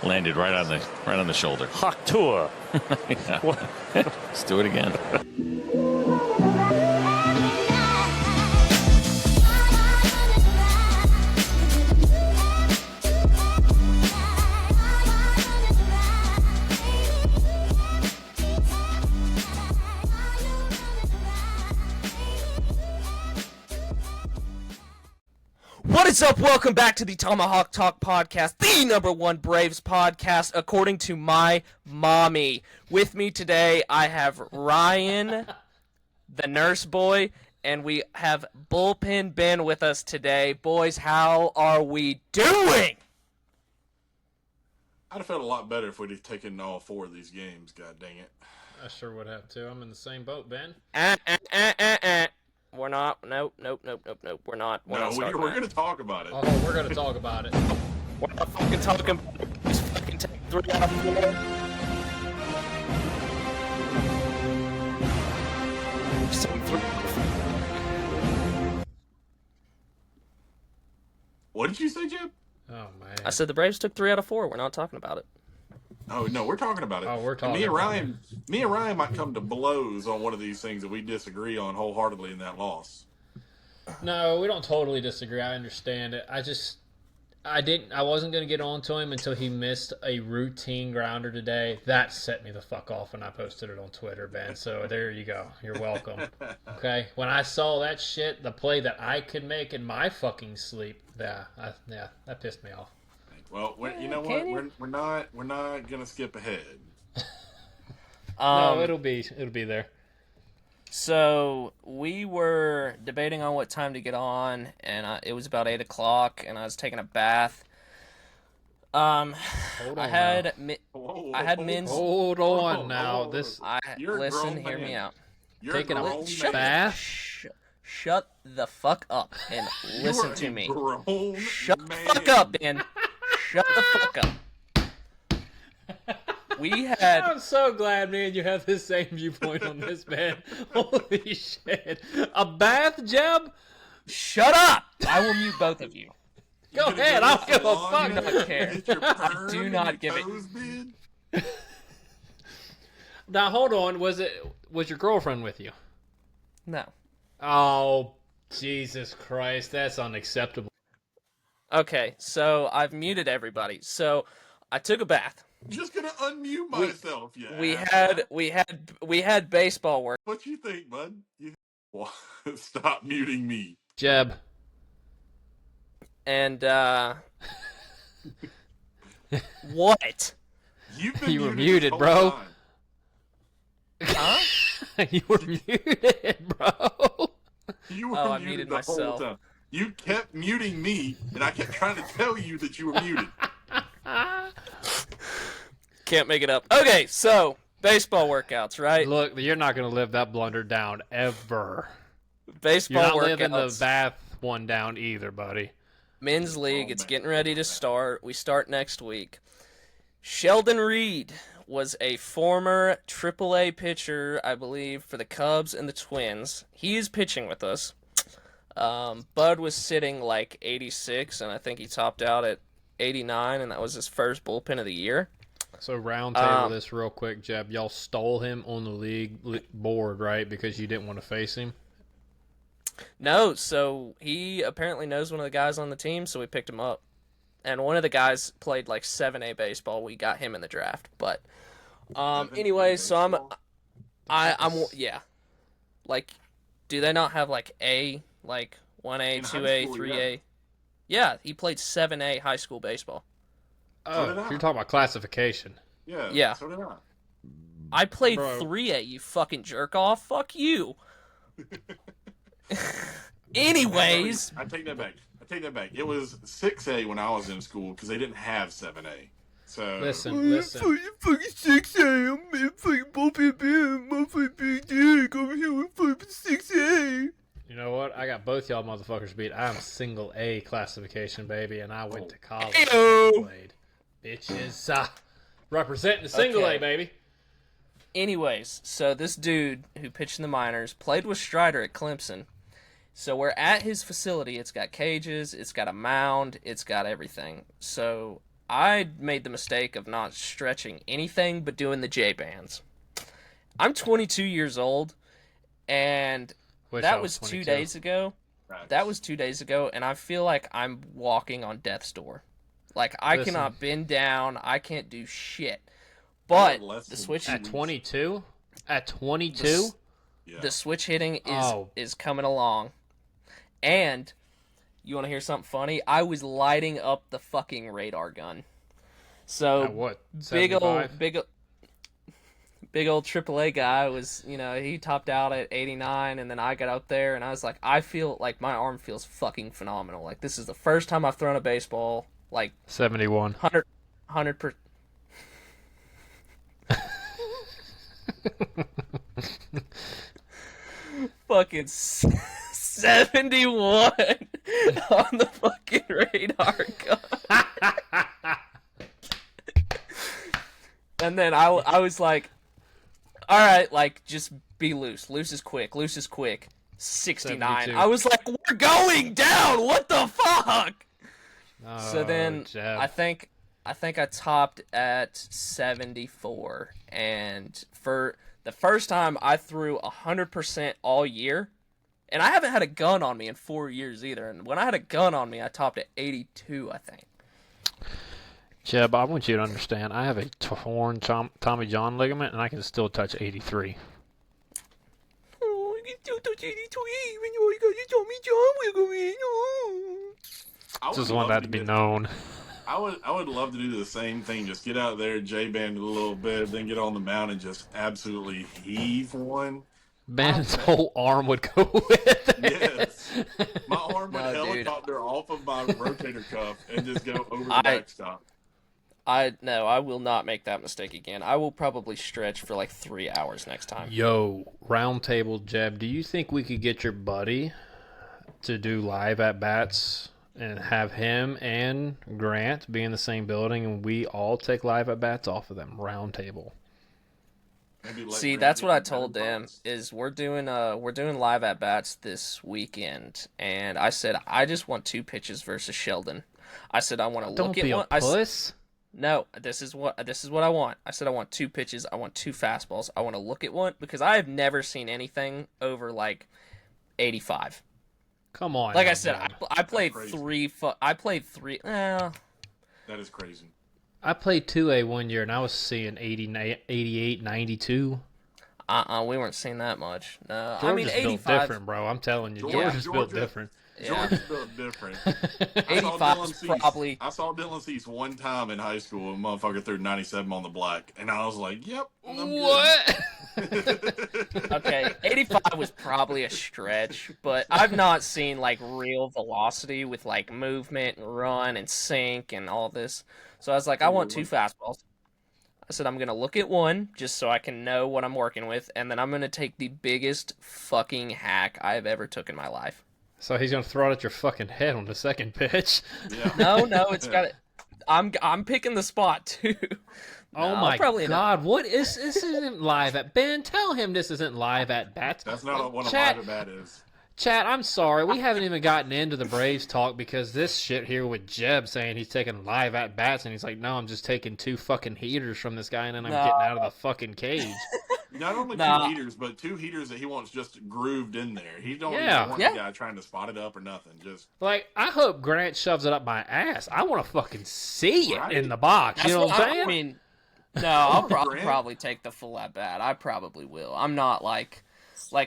Landed right on the shoulder. Hawk tour. Yeah. Let's do it again. What is up? Welcome back to the Tomahawk Talk podcast, the #1 Braves podcast, according to my mommy. With me today, I have Ryan, the nurse boy, and we have Bullpen Ben with us today. Boys, how are we doing? I'd have felt a lot better if we'd have taken all 4 of these games, god dang it. I sure would have too. I'm in the same boat, Ben. We're not. Nope. We're not. We're going to talk about it. Oh, we're going to talk about it. We're not fucking talking about it. Just fucking take 3 out of 4. Just take 3 out of 4. What did you say, Jim? Oh, man. I said the Braves took 3 out of 4. We're not talking about it. Oh, no, we're talking about it. Oh, we're talking me and about Ryan might come to blows on one of these things that we disagree on wholeheartedly in that loss. No, we don't totally disagree. I understand it. I wasn't going to get on to him until he missed a routine grounder today. That set me the fuck off when I posted it on Twitter, Ben. So there you go. You're welcome. Okay? When I saw that shit, the play that I could make in my fucking sleep, that pissed me off. Well, you know what? We're not gonna skip ahead. No, it'll be there. So we were debating on what time to get on, and it was about 8 o'clock, and I was taking a bath. I had men's. Hold on now. Listen, hear me out. You're Taking a grown bath. Shut the fuck up and listen to me. Shut man. the fuck up, Dan. Shut the fuck up. I'm so glad, man, you have the same viewpoint on this, man. Holy shit. A bath, Jeb? Shut up! I will mute both of you. Go ahead, I don't give a fuck. I do not care. I do not give it. Now, hold on. Was your girlfriend with you? No. Oh, Jesus Christ. That's unacceptable. Okay, so I've muted everybody. So I took a bath. I'm just gonna unmute myself. We had baseball work. What you think, bud? Stop muting me, Jeb. And what? You were muted, bro. Huh? You were muted, bro. You were I muted muted the myself. whole time. You kept muting me, and I kept trying to tell you that you were muted. Can't make it up. Okay, so baseball workouts, right? Look, you're not going to live that blunder down ever. Baseball You're not workouts. living the bath one down either, buddy. Men's league, it's getting ready to start. We start next week. Sheldon Reed was a former AAA pitcher, I believe, for the Cubs and the Twins. He is pitching with us. Bud was sitting like 86, and I think he topped out at 89, and that was his first bullpen of the year. So round table this real quick, Jeb. Y'all stole him on the league board, right? Because you didn't want to face him? No, so he apparently knows one of the guys on the team, so we picked him up. And one of the guys played like 7A baseball. We got him in the draft. But anyway, so I'm yeah. Like, do they not have like A, like 1A, 2A, 3A? Yeah, he played 7A high school baseball. Oh, you're talking about classification. Yeah. So did I. I played 3A, you fucking jerk off. Fuck you. Anyways. I take that back. It was 6A when I was in school because they didn't have 7A. So Listen. Fucking 6A. I'm fucking bullpen. I'm fucking big dick over here with fucking 6A. You know what? I got both y'all motherfuckers beat. I'm single A classification, baby, and I went to college. Played. Bitches. Representing the single A, baby. Anyways, so this dude who pitched in the minors played with Strider at Clemson. So we're at his facility. It's got cages. It's got a mound. It's got everything. So I made the mistake of not stretching anything but doing the J bands. I'm 22 years old, and Wish that I was 22. 2 days ago. That was 2 days ago, and I feel like I'm walking on death's door. Like, I Listen. cannot bend down. I can't do shit. But less the than switch 2 At weeks. 22? At 22? Yeah. the switch hitting is Oh. is coming along. And you want to hear something funny? I was lighting up the fucking radar gun. So At what? big old 75? big old AAA guy was, he topped out at 89, and then I got up there, and I was like, I feel like my arm feels fucking phenomenal. Like, this is the first time I've thrown a baseball, like, 71. 100%. Fucking 71 on the fucking radar gun. And then I was like, all right, like, just be loose. Loose is quick. 69. 72. I was like, we're going down. What the fuck? So then Jeb. I think I topped at 74, and for the first time I threw 100% all year, and I haven't had a gun on me in 4 years either. And when I had a gun on me, I topped at 82, I think. Jeb, I want you to understand, I have a torn Tommy John ligament, and I can still touch 83. Oh, you can still touch 82 even though you got your Tommy John ligament. Oh. I Just would want love that to be known. I would love to do the same thing. Just get out there, J-band it a little bit, then get on the mound and just absolutely heave one. Ben's whole arm would go with it. Yes. My arm would No, dude. helicopter off of my rotator cuff and just go over the I- backstop. I will not make that mistake again. I will probably stretch for like 3 hours next time. Yo, round table, Jeb, do you think we could get your buddy to do live at-bats and have him and Grant be in the same building and we all take live at-bats off of them? Round table. Maybe let See, Grant that's get what I in better told them spots. is we're doing live at bats this weekend, and I said I just want 2 pitches versus Sheldon. I said I want to Don't look be at a one. puss. No, this is what I want. I said I want 2 pitches. I want 2 fastballs. I want to look at one because I have never seen anything over like 85. Come on. Like now, I said, Jeb. I played crazy. 3. I played 3. That is crazy. I played 2A one year and I was seeing 80, 88, 92. We weren't seeing that much. No, George I mean is built 85. different, bro. I'm telling you. George- George is built Georgia- different. Yeah. George is built different. 85 is probably. I saw Dylan Cease one time in high school. A motherfucker threw 97 on the black, and I was like, "Yep, I'm good." What? Okay, 85 was probably a stretch, but I've not seen like real velocity with like movement and run and sink and all this. So I was like, I want 2 fastballs. I said I'm gonna look at one just so I can know what I'm working with, and then I'm gonna take the biggest fucking hack I've ever took in my life. So he's gonna throw it at your fucking head on the second pitch. Yeah. No, it's got it. I'm picking the spot too. Oh No, my probably God! What is this? Isn't live at Ben? Tell him this isn't live at bats. That's not what a Chat- live at bat is. Chat, I'm sorry. We haven't even gotten into the Braves talk because this shit here with Jeb saying he's taking live at bats and he's like, no, I'm just taking 2 fucking heaters from this guy and then I'm No. getting out of the fucking cage. Not only Nah. 2 heaters, but 2 heaters that he wants just grooved in there. He don't Yeah. even want Yeah. the guy trying to spot it up or nothing. Just Like, I hope Grant shoves it up my ass. I want to fucking see it Right. in the box. You know what I'm saying? I mean, no, I'll Grant. probably take the full at bat. I probably will. I'm not like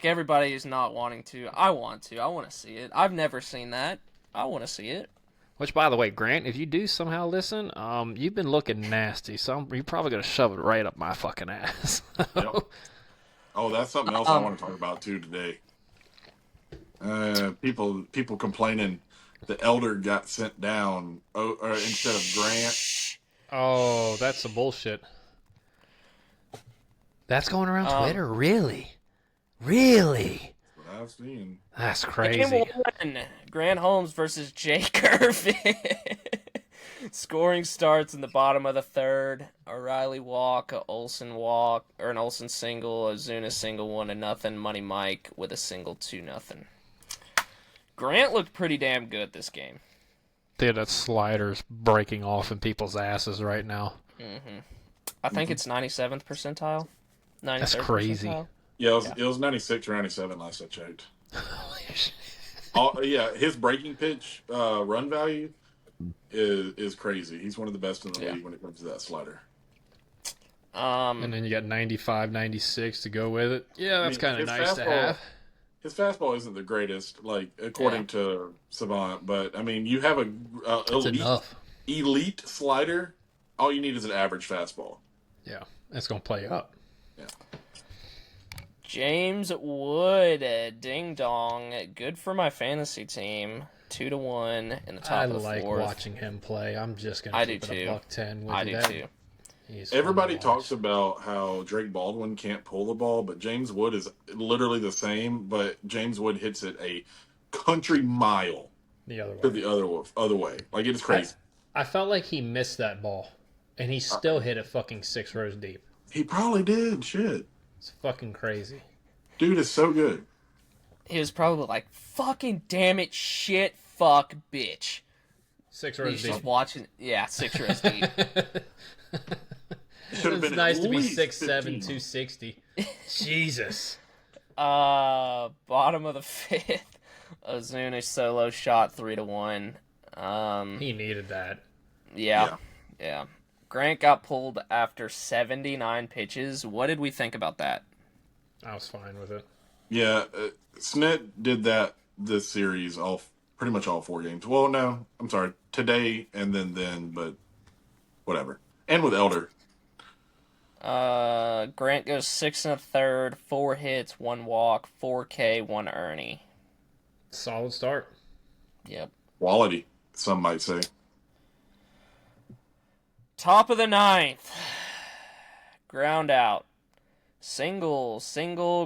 everybody is not wanting to. I want to. I want to see it. I've never seen that. I want to see it. Which, by the way, Grant, if you do somehow listen, you've been looking nasty, so you're probably going to shove it right up my fucking ass. Yep. Oh, that's something else I want to talk about too today. People complaining the elder got sent down instead of Grant. Oh, that's some bullshit. That's going around Twitter? Really? Really? That's what I've seen. That's Game crazy. 1, Grant Holmes versus Jake Irvin. Scoring starts in the bottom of the 3rd. O'Reilly walk, an Olsen single, a Zuna single, 1-0. Money Mike with a single, 2-0. Grant looked pretty damn good this game. Dude, that slider's breaking off in people's asses right now. I think it's 97th percentile. 93rd That's crazy. percentile. Yeah, it was 96 or 97 last I checked. His breaking pitch run value is crazy. He's one of the best in the league when it comes to that slider. And then you got 95, 96 to go with it. Yeah, that's kind of nice to have. His fastball isn't the greatest, like according to Savant, but I mean, you have a elite slider. All you need is an average fastball. Yeah, that's gonna play up. Yeah. James Wood, ding dong, good for my fantasy team. 2-1 in the top of the fourth. I like watching him play. I'm just gonna keep it a $110 with I do too. Everybody talks about how Drake Baldwin can't pull the ball, but James Wood is literally the same, but James Wood hits it a country mile the other way. To the other way. Like, it's crazy. I felt like he missed that ball, and he still hit it fucking 6 rows deep. He probably did. Shit. It's fucking crazy. Dude is so good. He was probably like, fucking damn it, shit, fuck, bitch. 6 rows deep. Just watching, 6 rows deep. It's nice to be 6'7", 260. Jesus. Bottom of the 5th. Ozuna solo shot 3-1. He needed that. Yeah. Grant got pulled after 79 pitches. What did we think about that? I was fine with it. Yeah, Snit did that this series, pretty much all 4 games. Well, no, I'm sorry, today and then, but whatever. And with Elder. Grant goes 6 1/3, 4 hits, 1 walk, 4K, 1 Ernie. Solid start. Yep. Quality, some might say. Top of the 9th. Ground out. Single,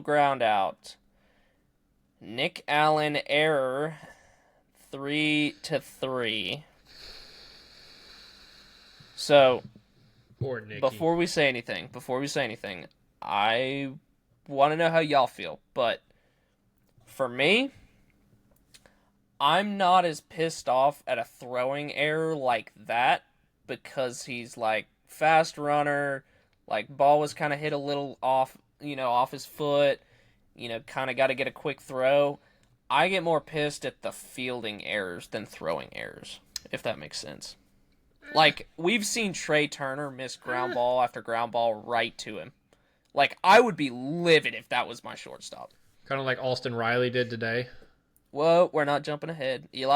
ground out. Nick Allen error. 3-3. So, poor Nicky. Before we say anything, I want to know how y'all feel. But for me, I'm not as pissed off at a throwing error like that because he's like fast runner, like ball was kind of hit a little off, off his foot, kind of got to get a quick throw. I get more pissed at the fielding errors than throwing errors, if that makes sense. Like, we've seen Trey Turner miss ground ball after ground ball right to him. Like, I would be livid if that was my shortstop. Kind of like Austin Riley did today. Whoa, we're not jumping ahead. Nick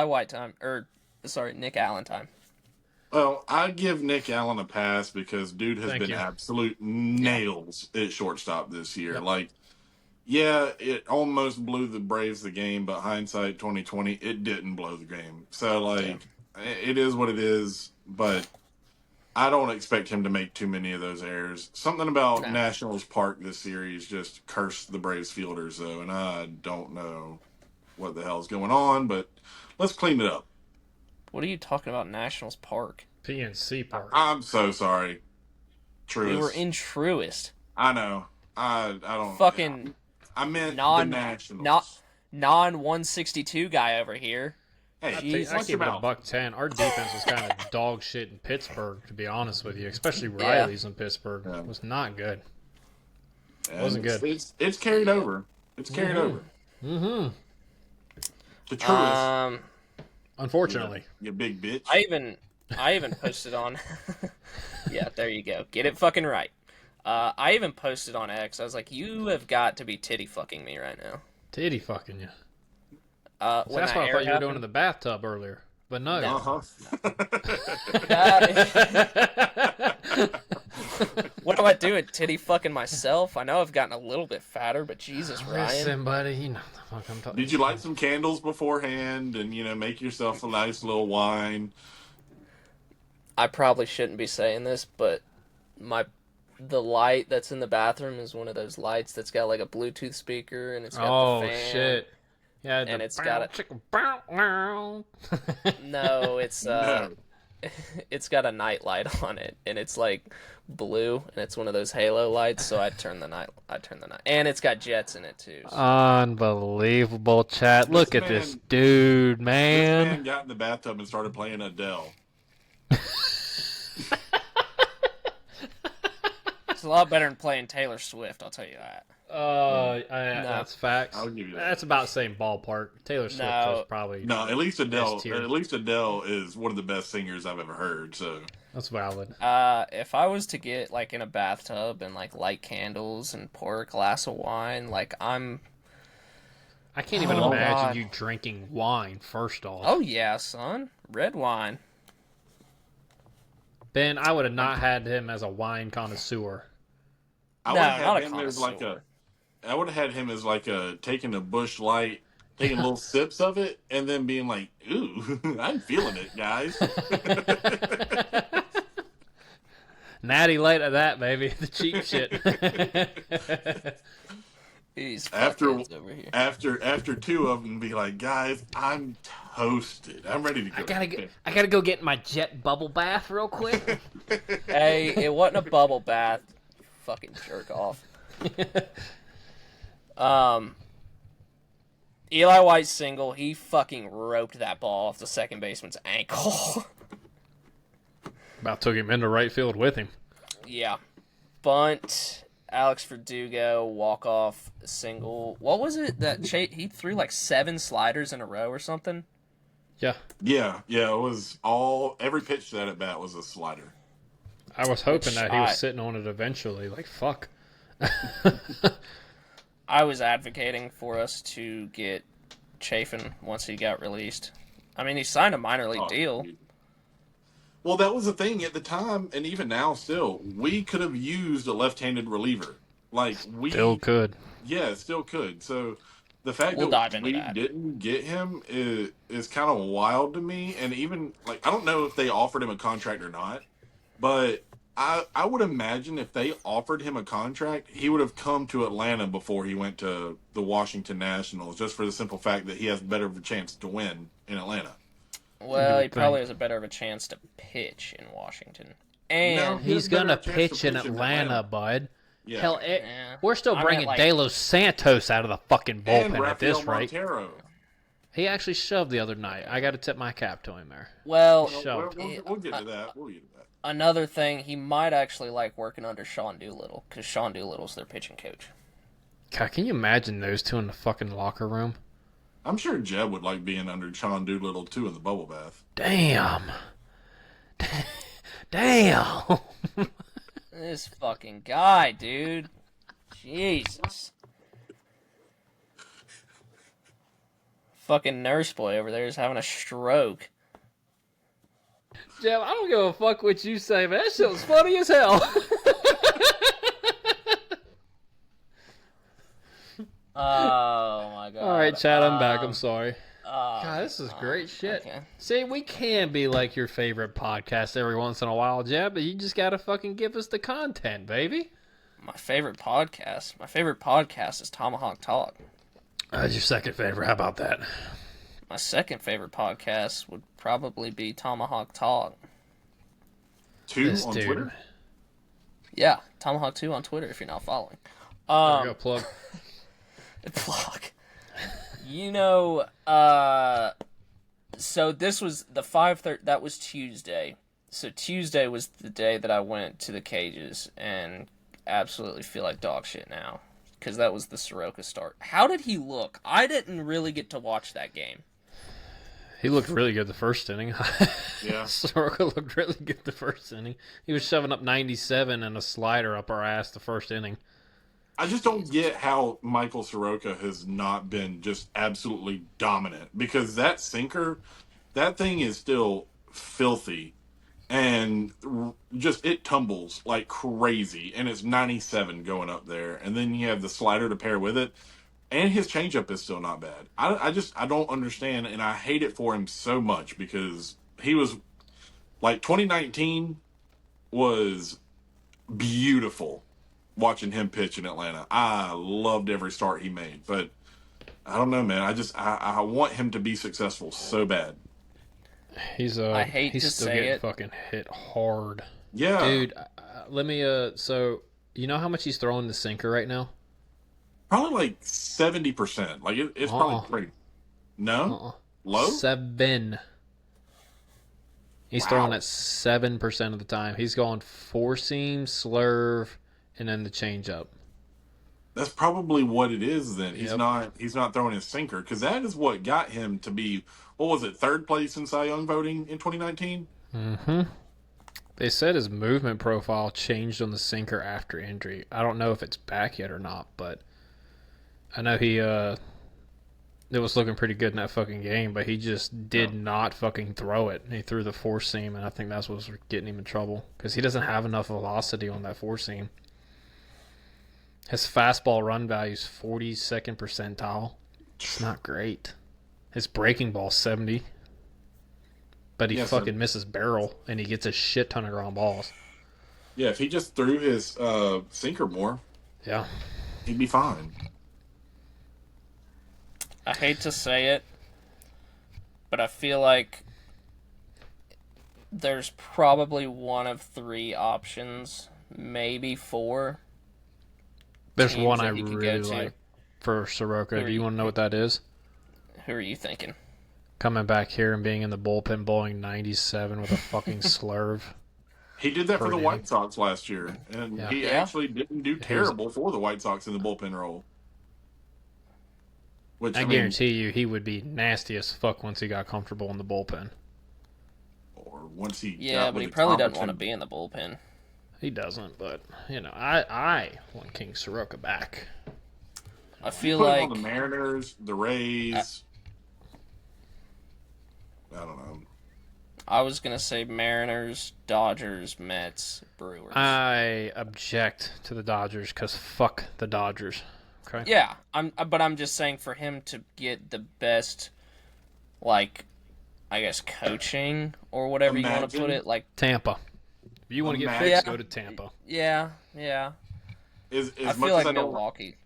Allen time. Well, I give Nick Allen a pass because dude has been absolute nails at shortstop this year. Yep. Like, it almost blew the Braves the game, but hindsight 2020, it didn't blow the game. So, it is what it is, but I don't expect him to make too many of those errors. Something about Nationals Park this series just cursed the Braves fielders, though, and I don't know what the hell's going on, but let's clean it up. What are you talking about, Nationals Park? PNC Park. I'm so sorry. Truist. We were in Truist. I know. I don't... Fucking... I meant the Nationals. Non-162 guy over here. Hey, I keep it $110. Our defense was kind of dog shit in Pittsburgh, to be honest with you. Especially Riley's in Pittsburgh. It was not good. It wasn't good. It's carried over. It's carried over. Mm-hmm. The Truist. Unfortunately. You big bitch. I even posted on... Yeah, there you go. Get it fucking right. I even posted on X. I was like, you have got to be titty fucking me right now. Titty fucking you. That's what I thought you were doing in the bathtub earlier. But no. What am I doing? Titty fucking myself? I know I've gotten a little bit fatter, but Jesus, Ryan. Listen, buddy, you know the fuck I'm talking. Did you light some candles beforehand and, make yourself a nice little wine? I probably shouldn't be saying this, but the light that's in the bathroom is one of those lights that's got like a Bluetooth speaker and it's got the fan. Shit. Yeah, and it's got a No, it's it's got a night light on it, and it's like blue, and it's one of those halo lights. So I turn the night, and it's got jets in it too. So. Unbelievable, chat. Look at this dude, man. This man got in the bathtub and started playing Adele. It's a lot better than playing Taylor Swift, I'll tell you that. That's facts. I'll give you that. That's about the same ballpark. Taylor Swift was probably at least Adele. S-tier. At least Adele is one of the best singers I've ever heard. So that's valid. If I was to get like in a bathtub and like light candles and pour a glass of wine, like I can't even imagine you drinking wine. First off. Oh yeah, son, red wine. Ben, I would have not had him as a wine connoisseur. I would have had him as like I would have had him as like taking a Busch Light, taking little sips of it, and then being like, "Ooh, I'm feeling it, guys." Natty Light of that, baby, the cheap shit. After two of them, be like, "Guys, I'm toasted. I'm ready to go." I gotta go get my jet bubble bath real quick. Hey, it wasn't a bubble bath. Fucking jerk off. Eli White's single, he fucking roped that ball off the second baseman's ankle. About took him into right field with him. Yeah. Bunt, Alex Verdugo, walk-off single. What was it that he threw like 7 sliders in a row or something? Yeah. Yeah. It was every pitch to that at bat was a slider. I was hoping that he was sitting on it eventually. Like, fuck. I was advocating for us to get Chafin once he got released. I mean, he signed a minor league deal. Well, that was the thing at the time, and even now still. We could have used a left-handed reliever. Still could. Yeah, still could. So the fact that we didn't get him is kind of wild to me. And even, I don't know if they offered him a contract or not, but I would imagine if they offered him a contract, he would have come to Atlanta before he went to the Washington Nationals, just for the simple fact that he has better of a chance to win in Atlanta. Well, he probably has a better of a chance to pitch in Washington. And he's going to pitch in Atlanta, bud. Yeah. Hell, we're still bringing De Los Santos out of the fucking bullpen at this rate. Montero. He actually shoved the other night. I got to tip my cap to him there. Well, we'll get to that. Another thing, he might actually like working under Sean Doolittle, because Sean Doolittle's their pitching coach. God, can you imagine those two in the fucking locker room? I'm sure Jeb would like being under Sean Doolittle, too, in the bubble bath. Damn. Damn. This fucking guy, dude. Jesus. Fucking nurse boy over there is having a stroke. Jeb, I don't give a fuck what you say, man. That shit was funny as hell. Oh, my God. All right, Chad, I'm back. I'm sorry. God, this is great shit. Okay. See, we can be like your favorite podcast every once in a while, Jeb, but you just got to fucking give us the content, baby. My favorite podcast is Tomahawk Talk. That's your second favorite. How about that? My second favorite podcast would probably be Tomahawk Talk. 2 on Twitter? Yeah, Tomahawk 2 on Twitter if you're not following. There we go, plug. Plug. So this was the 5:30. That was Tuesday. So Tuesday was the day that I went to the cages and absolutely feel like dog shit now. Because that was the Soroka start. How did he look? I didn't really get to watch that game. He looked really good the first inning. Yeah. Soroka looked really good the first inning. He was shoving up 97 and a slider up our ass the first inning. I just don't get how Michael Soroka has not been just absolutely dominant. Because that sinker, that thing is still filthy. And just, it tumbles like crazy. And it's 97 going up there. And then you have the slider to pair with it. And his changeup is still not bad. I don't understand, and I hate it for him so much because he was, 2019 was beautiful watching him pitch in Atlanta. I loved every start he made, but I don't know, man. I want him to be successful so bad. I hate he's to still say getting it. fucking hit hard. Yeah, Dude, let me so you know how much he's throwing the sinker right now? probably like 70%. Like it's probably great. No, low. 7. He's throwing Wow. at 7% of the time. He's going 4-seam, slurve, and then the changeup. That's probably what it is. Then Yep. he's not throwing his sinker because that is what got him to be, what was it, third place in Cy Young voting in 2019. Mm-hmm. They said his movement profile changed on the sinker after injury. I don't know if it's back yet or not, but I know it was looking pretty good in that fucking game, but he just did not fucking throw it. He threw the 4-seam, and I think that's what's getting him in trouble because he doesn't have enough velocity on that 4-seam. His fastball run value is 42nd percentile. It's not great. His breaking ball's 70. But he fucking misses barrel, and he gets a shit ton of ground balls. Yeah, if he just threw his sinker more, yeah, he'd be fine. I hate to say it, but I feel like there's probably one of 3 options, maybe 4. There's one I he could really go to. like for Soroka. Do you want to know what that is? Who are you thinking? Coming back here and being in the bullpen, bowling 97 with a fucking slurve. He did that for the White Sox last year, and he actually didn't do terrible for the White Sox in the bullpen role. Which I guarantee you he would be nasty as fuck once he got comfortable in the bullpen. Or once he but he probably doesn't want to be in the bullpen. He doesn't, but, I want King Soroka back. I feel put like him on the Mariners, the Rays. I don't know. I was going to say Mariners, Dodgers, Mets, Brewers. I object to the Dodgers because fuck the Dodgers. Okay. Yeah, but I'm just saying for him to get the best, like, I guess coaching or whatever you want to put it, like Tampa. If you want to get fixed, go to Tampa. Yeah. I feel like Milwaukee.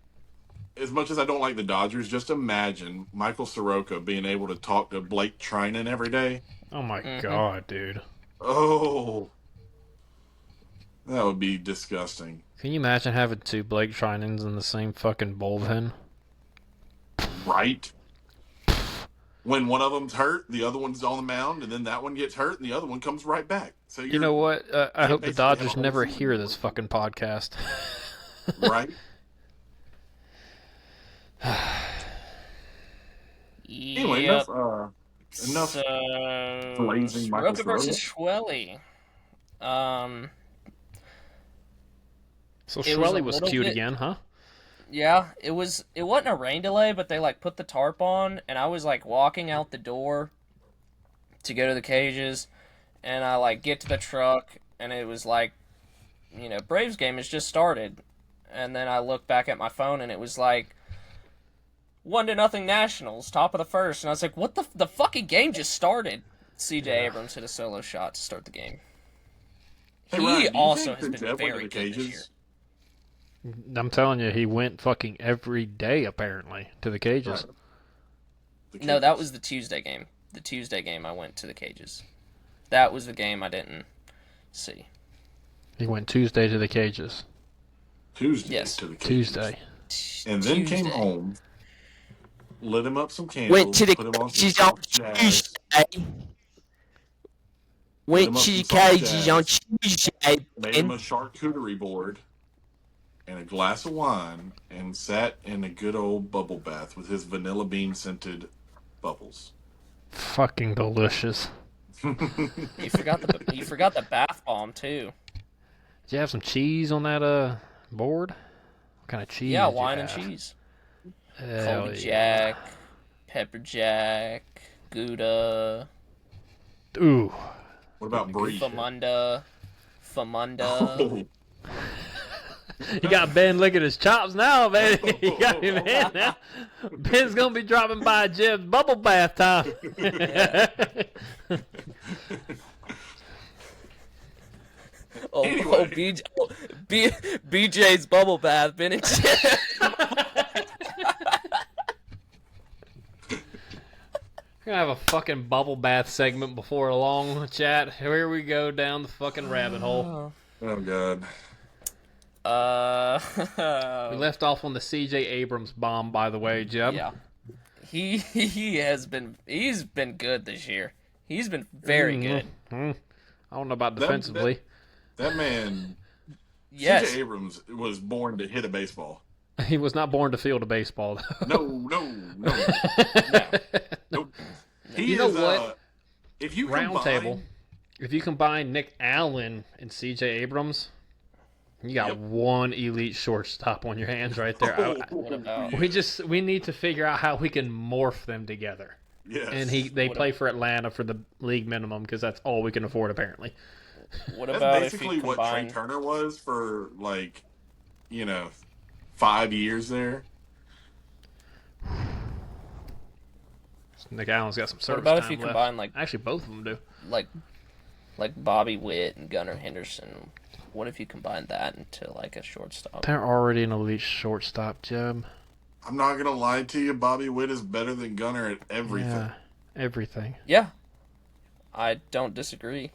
As much as I don't like the Dodgers, just imagine Michael Soroka being able to talk to Blake Trinan every day. Oh my god, dude. Oh, that would be disgusting. Can you imagine having 2 Blake Trinans in the same fucking bullpen? Right? When one of them's hurt, the other one's on the mound, and then that one gets hurt, and the other one comes right back. So you know what? I hope the Dodgers never hear this fucking podcast. Right? Anyway, enough blazing Michael Soroka versus Schwelly. So Schwelly was cute again, huh? Yeah, it wasn't a rain delay, but they like put the tarp on, and I was like walking out the door to go to the cages, and I like get to the truck, and it was like, Braves game has just started, and then I look back at my phone, and it was like 1-0 Nationals, top of the first, and I was like, what the fucking game just started? C.J. Abrams hit a solo shot to start the game. Hey, he Ryan, also has been very good this year. I'm telling you, he went fucking every day, apparently, to the cages. Right. No, that was the Tuesday game. The Tuesday game I went to the cages. That was the game I didn't see. He went Tuesday to the cages. Tuesday yes. to the cages. Tuesday. And then came home, lit him up some candles, went to the put him on cages some on Tuesday. Went to the cages on Tuesday. Made him a charcuterie board and a glass of wine, and sat in a good old bubble bath with his vanilla bean scented bubbles. Fucking delicious. You forgot the bath bomb too. Did you have some cheese on that board? What kind of cheese? Yeah, did you wine and have? cheese. Hell Colby yeah. Jack, Pepper Jack, Gouda. Ooh. What about brie? Famunda. Oh. You got Ben licking his chops now, baby. You got him in now. Ben's gonna be dropping by Jim's bubble bath time. Anyway. BJ's bubble bath, Ben and Jim. We're gonna have a fucking bubble bath segment before long, chat. Here we go down the fucking rabbit hole. Oh god. We left off on the C.J. Abrams bomb, by the way, Jeb. Yeah. He's been good this year. He's been very good. I don't know about defensively. That man, Yes. C.J. Abrams was born to hit a baseball. He was not born to field a baseball, though. No. Nope. You know what? If you Round combine, table. If you combine Nick Allen and C.J. Abrams, you got one elite shortstop on your hands right there. What about? We need to figure out how we can morph them together. Yes. And they play for Atlanta for the league minimum because that's all we can afford apparently. What That's about basically if you what Trey combine? Turner was for 5 years there. Nick Allen's got some service What about time if you left. combine Actually, both of them do. like Bobby Witt and Gunnar Henderson? What if you combine that into a shortstop? They're already an elite shortstop, Jeb. I'm not gonna lie to you. Bobby Witt is better than Gunner at everything. Yeah, everything. Yeah, I don't disagree.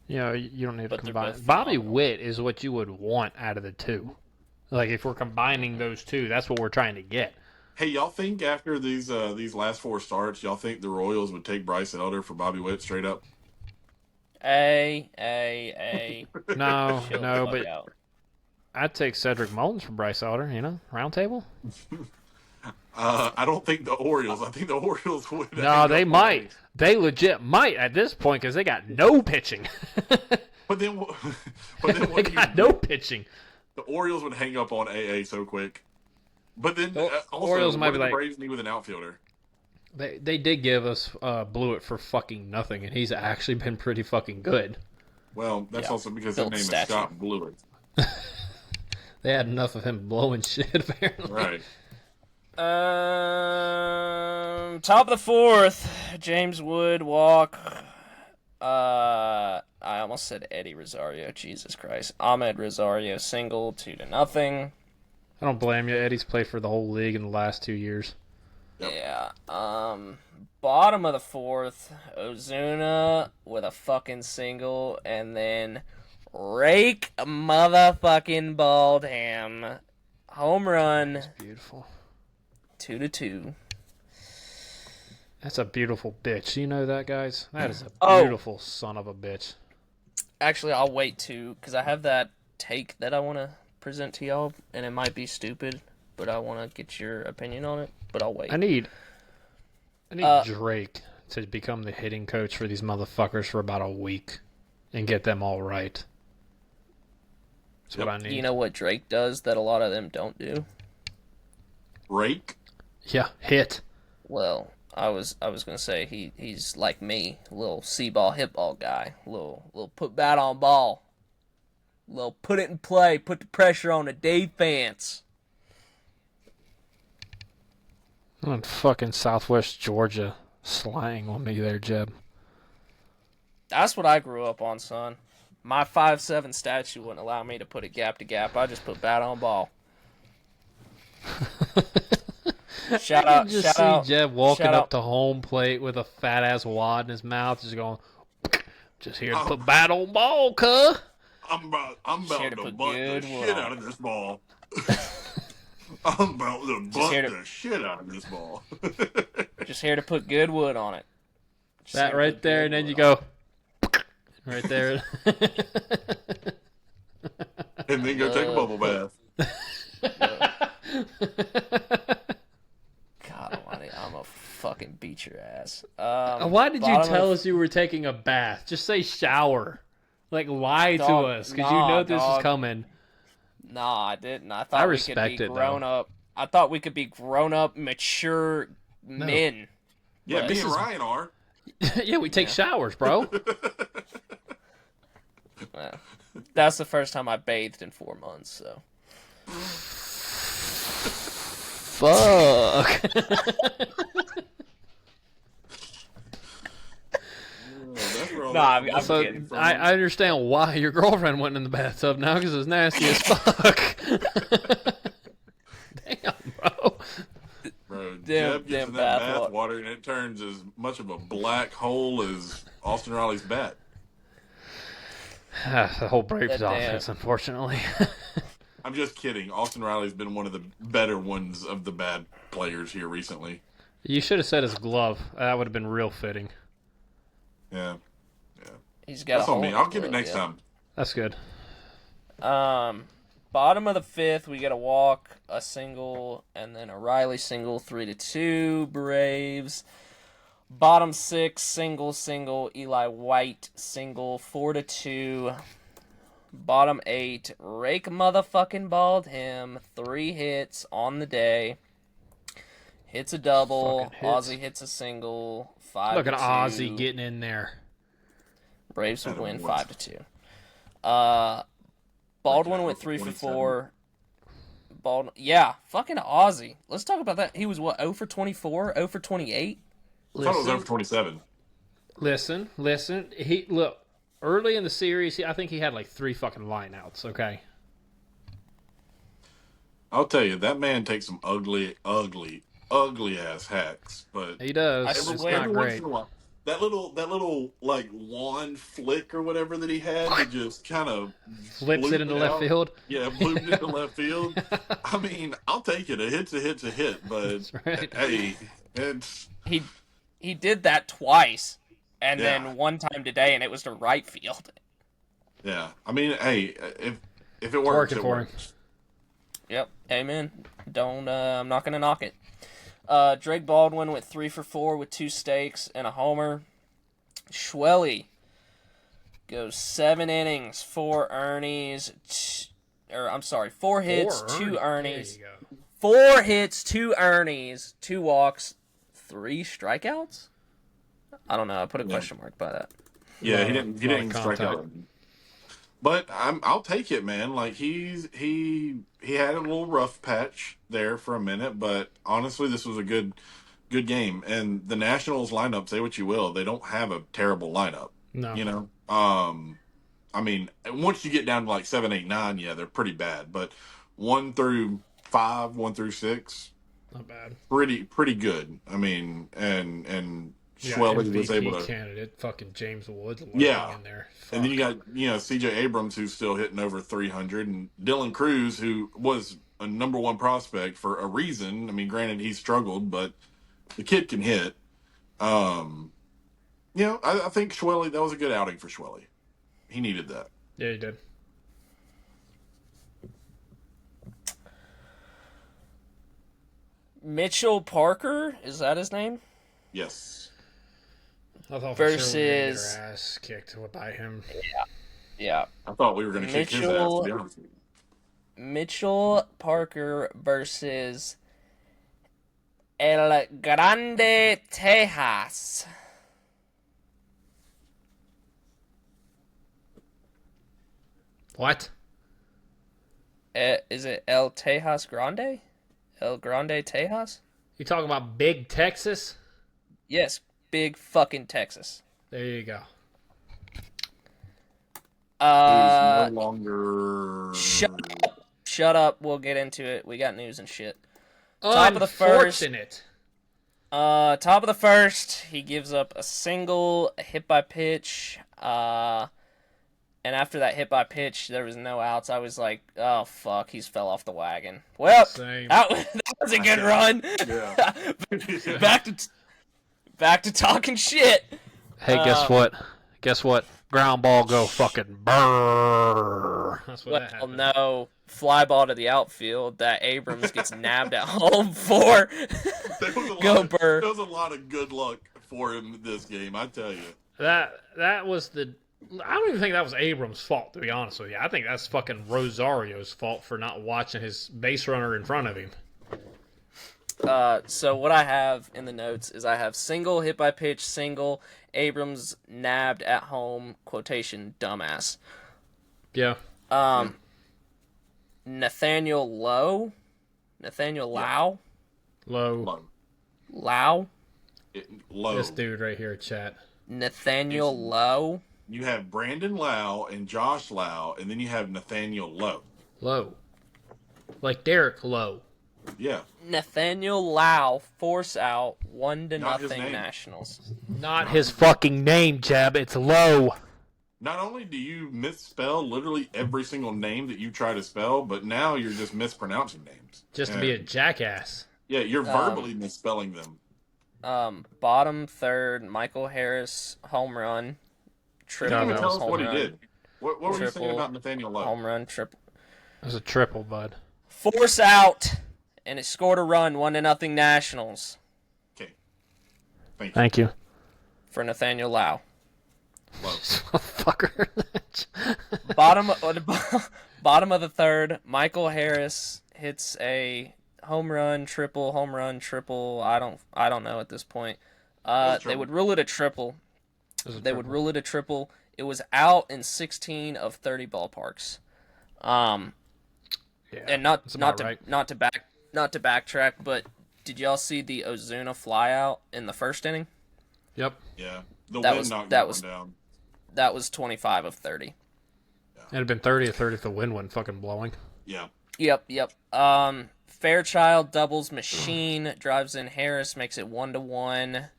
You know, you don't need to But they're combine. both Bobby phenomenal. Witt is what you would want out of the two. Like, if we're combining those two, that's what we're trying to get. Hey, y'all think after these last 4 starts, y'all think the Royals would take Bryce Elder for Bobby Witt straight up? A. No, Chill the no, fuck but out. I'd take Cedric Mullins for Bryce Elder, round table. I don't think the Orioles. I think the Orioles would. No, they might. They legit might at this point because they got no pitching. But then They what got no pitching. the Orioles would hang up on AA so quick. But then The also, Orioles might what be do the like- Braves need with an outfielder? They did give us Blewett for fucking nothing, and he's actually been pretty fucking good. Well, that's Yeah. also because his Built name is statue. Scott Blewett. They had enough of him blowing shit, apparently. Right. Top of the 4th, James Wood walk. I almost said Eddie Rosario. Jesus Christ, Ahmed Rosario single 2-0. I don't blame you. Eddie's played for the whole league in the last 2 years. Yep. Yeah. Bottom of the 4th, Ozuna with a fucking single, and then rake motherfucking Baldham home run Beautiful. 2-2. That's a beautiful bitch. You know that, guys? That is a Oh. beautiful son of a bitch. Actually, I'll wait too, because I have that take that I want to present to y'all, and it might be stupid, but I want to get your opinion on it. But I'll wait. I need Drake to become the hitting coach for these motherfuckers for about a week and get them all right. That's what I need. You know what Drake does that a lot of them don't do? Rake? Yeah, hit. Well, I was gonna say he's like me, a little see ball, hit ball guy, little put bat on ball, little put it in play, put the pressure on the defense. I'm in fucking Southwest Georgia slang on me there, Jeb. That's what I grew up on, son. My 5'7" statue wouldn't allow me to put it gap to gap. I just put bat on ball. Shout out! Just Shout see out! Jeb walking shout up out. to home plate with a fat ass wad in his mouth, just going, just here to put bat on ball, cuh. I'm about Here to to put butt the good shit wood out on of this ball. I'm about to Just here butt to- the shit out of this ball. Just here to put good wood on it. Just here That to right put there, good and then wood you on go, right there. And then go take a bubble bath. God almighty, I'm gonna fucking beat your ass. Why did you bottom tell of- us you were taking a bath? Just say shower. Like, lie to Dog, us, because you nah, know this dog. is coming. Nah, I didn't. I thought I we could respect be it, though. grown up. I thought we could be grown up, mature men. Yeah, But me this and is- Ryan are. Yeah, we take showers, bro. Well, that's the first time I bathed in 4 months, so. Fuck. That's where all Nah, that- I'm So kidding. I understand why your girlfriend went in the bathtub now, because it's nasty as fuck. Damn, bro. Bro, Jeb gets in that bath water and it turns as much of a black hole as Austin Riley's bat. The whole Braves That offense, unfortunately. I'm just kidding. Austin Riley's been one of the better ones of the bad players here recently. You should have said his glove. That would have been real fitting. Yeah. He's got That's a on hole me. in I'll his give it glove, next yeah. time. That's good. Bottom of the fifth, we get a walk, a single, and then a Riley single, 3-2, Braves. Bottom six, single, Eli White single, 4-2. Bottom eight, rake motherfucking balled him, 3 hits on the day. Hits a double, Fucking hits. Ozzy hits a single, 5-2. Look at Ozzy getting in there. Braves would Adam win Woods. 5-2. Baldwin went 3 for 4. Yeah, fucking Ozzy. Let's talk about that. He was what, 0 for 24, 0 for 28. I thought it was over 27. Listen. Look, early in the series, I think he had like 3 fucking lineouts. Okay. I'll tell you, that man takes some ugly ass hacks. But He does. I It's swear. not every once great. in a while, that little like wand flick or whatever that he had that just kind of Flips it into left field. Yeah, blooped into left field. I mean, I'll take it. A hit's a hit. But That's right. hey, it's He did that twice, and Yeah. then one time today, and it was to right field. yeah. I mean, hey, if it works, Working it for him. works. Yep. Amen. Don't. I'm not gonna knock it. Drake Baldwin went 3 for 4 with 2 stakes and a homer. Schwelly goes 7 innings, 4 earnings. 4 hits, 2 earnings. There you go. 4 hits, 2 earnings, 2 walks, 3 strikeouts. I don't know. I put a question mark by that. Yeah, he Lot of didn't strike contact. out. But I'll take it, man. Like he had a little rough patch there for a minute, but honestly, this was a good game. And the Nationals lineup, say what you will, they don't have a terrible lineup. No. You know, I mean, once you get down to like 7, 8, 9, yeah, they're pretty bad. But 1 through 5, 1 through 6, Not bad. pretty good. I mean, and Yeah, Schwelly MVP was able to. candidate, fucking James Woods. Yeah. In there. And then you Fuck. got, C.J. Abrams, who's still hitting over 300, and Dylan Cruz, who was a number 1 prospect for a reason. I mean, granted, he struggled, but the kid can hit. I think Schwelly, that was a good outing for Schwelly. He needed that. Yeah, he did. Mitchell Parker, is that his name? Yes. I thought for sure we were gonna get Versus- our ass kicked by him. Yeah. I thought we were going to kick his ass, to be honest with you. Mitchell Parker versus El Grande Tejas. What? Is it El Tejas Grande? El Grande Tejas? You talking about Big Texas? Yes, big fucking Texas. There you go. He's no longer. Shut up. We'll get into it. We got news and shit. Top of the first. Unfortunate. Top of the first, he gives up a single, a hit by pitch, and after that hit by pitch, there was no outs. I was like, oh fuck, he's fell off the wagon. Well, Same. that was a good run. Yeah. Back to talking shit. Hey, guess what? Guess what? Ground ball go fucking burr. That's what that Well, happened. no, fly ball to the outfield that Abrams gets nabbed at home for. Go Burr. There was a lot of good luck for him this game, I tell you. That was the. I don't even think that was Abrams' fault, to be honest with you. I think that's fucking Rosario's fault for not watching his base runner in front of him. So what I have in the notes is I have single, hit by pitch, single, Abrams nabbed at home, quotation, dumbass. Yeah. Nathaniel Lau? Low. Lau? Low. This dude right here, chat. Nathaniel Lau? You have Brandon Lau and Josh Lau, and then you have Nathaniel Lowe. Low. Like Derek Lowe. Yeah. Nathaniel Lau force out 1-0 Not his name. Nationals. Not his fucking name, Jeb. It's Low. Not only do you misspell literally every single name that you try to spell, but now you're just mispronouncing names. Just to be a jackass. Yeah, you're verbally misspelling them. Bottom third, Michael Harris home run. You didn't even tell us what he run, did. What were you saying triple, about Nathaniel Lowe? Home run, triple. It was a triple, bud. Force out, and it scored a run, 1-0 Nationals. Okay. Thank you. Thank you. For Nathaniel Lau. Fucker. Bottom of the third, Michael Harris hits a home run, triple. I don't know at this point. They would rule it a triple. It was out in 16 of 30 ballparks. And not to backtrack, but did y'all see the Ozuna flyout in the first inning? Yep. Yeah. The wind knocked that one down. That was 25 of 30. It'd have been 30 of 30 if the wind wasn't fucking blowing. Yeah. Yep. Fairchild doubles machine, drives in Harris, makes it 1-1.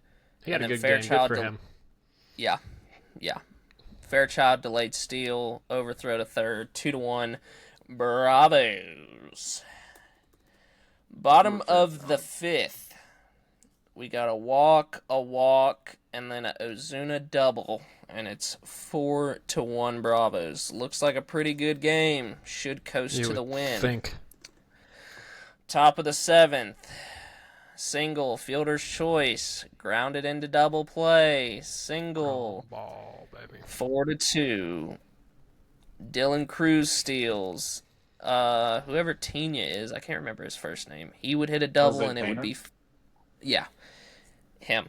He had a good game. Good for him. Yeah. Fairchild delayed steal, overthrow to third, 2-1. Bravos. Bottom of the fifth. We got a walk, and then an Ozuna double, and it's 4-1 Bravos. Looks like a pretty good game. Should coast to the win. Think. Top of the seventh. Single, fielder's choice, grounded into double play. Single. Ball, baby. 4-2. Dylan Cruz steals. Whoever Tina is, I can't remember his first name. He would hit a double, and it would be... Yeah. Him.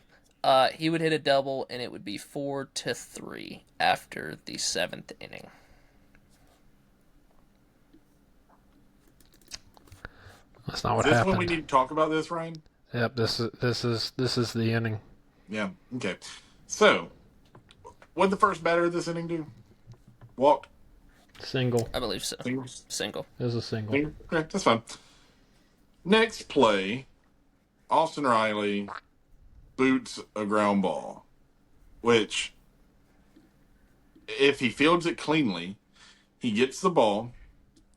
He would hit a double, and it would be 4-3 after the seventh inning. That's not what happened. Is this happened. when we need to talk about this, Ryan? Yep, this is the inning. Yeah, okay. So, what did the first batter of this inning do? Walked? Single. I believe so. Single. It was a single. Okay, that's fine. Next play, Austin Riley boots a ground ball, which, if he fields it cleanly, he gets the ball,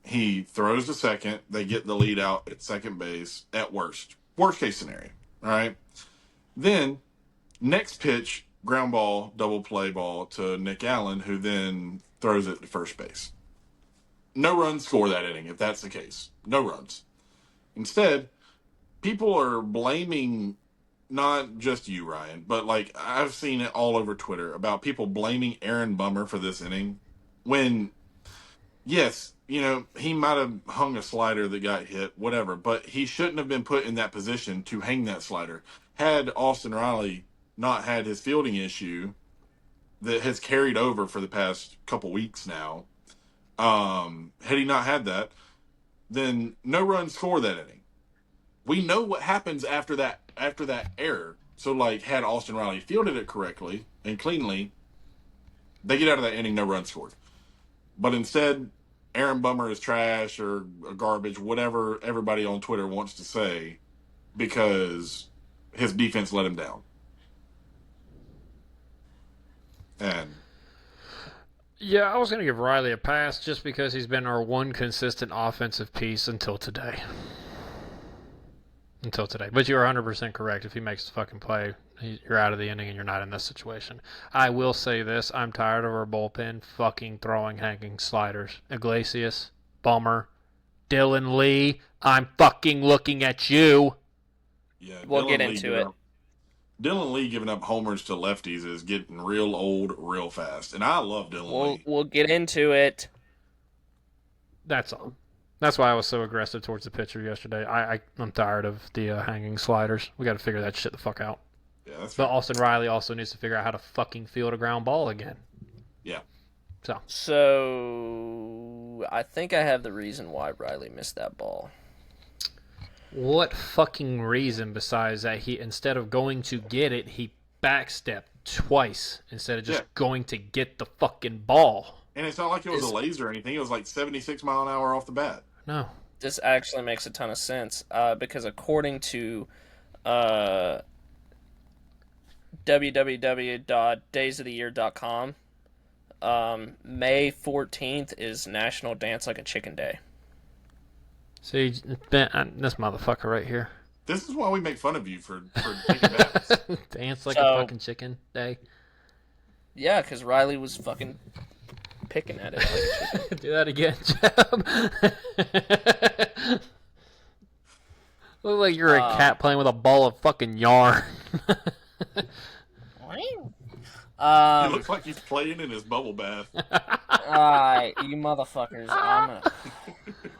he throws to second, they get the lead out at second base at worst. Worst case scenario, all right? Then, next pitch, ground ball, double play ball to Nick Allen, who then throws it to first base. No runs score that inning, if that's the case. No runs. Instead, people are blaming not just you, Ryan, but like I've seen it all over Twitter about people blaming Aaron Bummer for this inning when, yes, you know, he might have hung a slider that got hit, whatever, but he shouldn't have been put in that position to hang that slider. Had Austin Riley not had his fielding issue that has carried over for the past couple weeks now, had he not had that, then no runs score that inning. We know what happens after that error. So, like, had Austin Riley fielded it correctly and cleanly, they get out of that inning, no runs scored. But instead, Aaron Bummer is trash or garbage, whatever everybody on Twitter wants to say, because his defense let him down. And yeah, I was going to give Riley a pass just because he's been our one consistent offensive piece until today. But you're 100% correct. If he makes the fucking play, you're out of the inning and you're not in this situation. I will say this. I'm tired of our bullpen fucking throwing hanging sliders. Iglesias, Bummer, Dylan Lee, I'm fucking looking at you. Yeah, we'll get into it. Dylan Lee giving up homers to lefties is getting real old real fast. And I love Dylan Lee. We'll get into it. That's all. That's why I was so aggressive towards the pitcher yesterday. I'm tired of the hanging sliders. We got to figure that shit the fuck out. Yeah, that's But right. Austin Riley also needs to figure out how to fucking field a ground ball again. Yeah. So I think I have the reason why Riley missed that ball. What fucking reason besides that he, instead of going to get it, he backstepped twice instead of just going to get the fucking ball? And it's not like it was a laser or anything. It was like 76 mile an hour off the bat. No. This actually makes a ton of sense because according to www.daysoftheyear.com, May 14th is National Dance Like a Chicken Day. See, this motherfucker right here. This is why we make fun of you for taking baths. Dance like a fucking chicken day. Yeah, because Riley was fucking picking at it like a chicken. Do that again, Jeb. Look like you're a cat playing with a ball of fucking yarn. It looks like he's playing in his bubble bath. Alright, you motherfuckers. I'm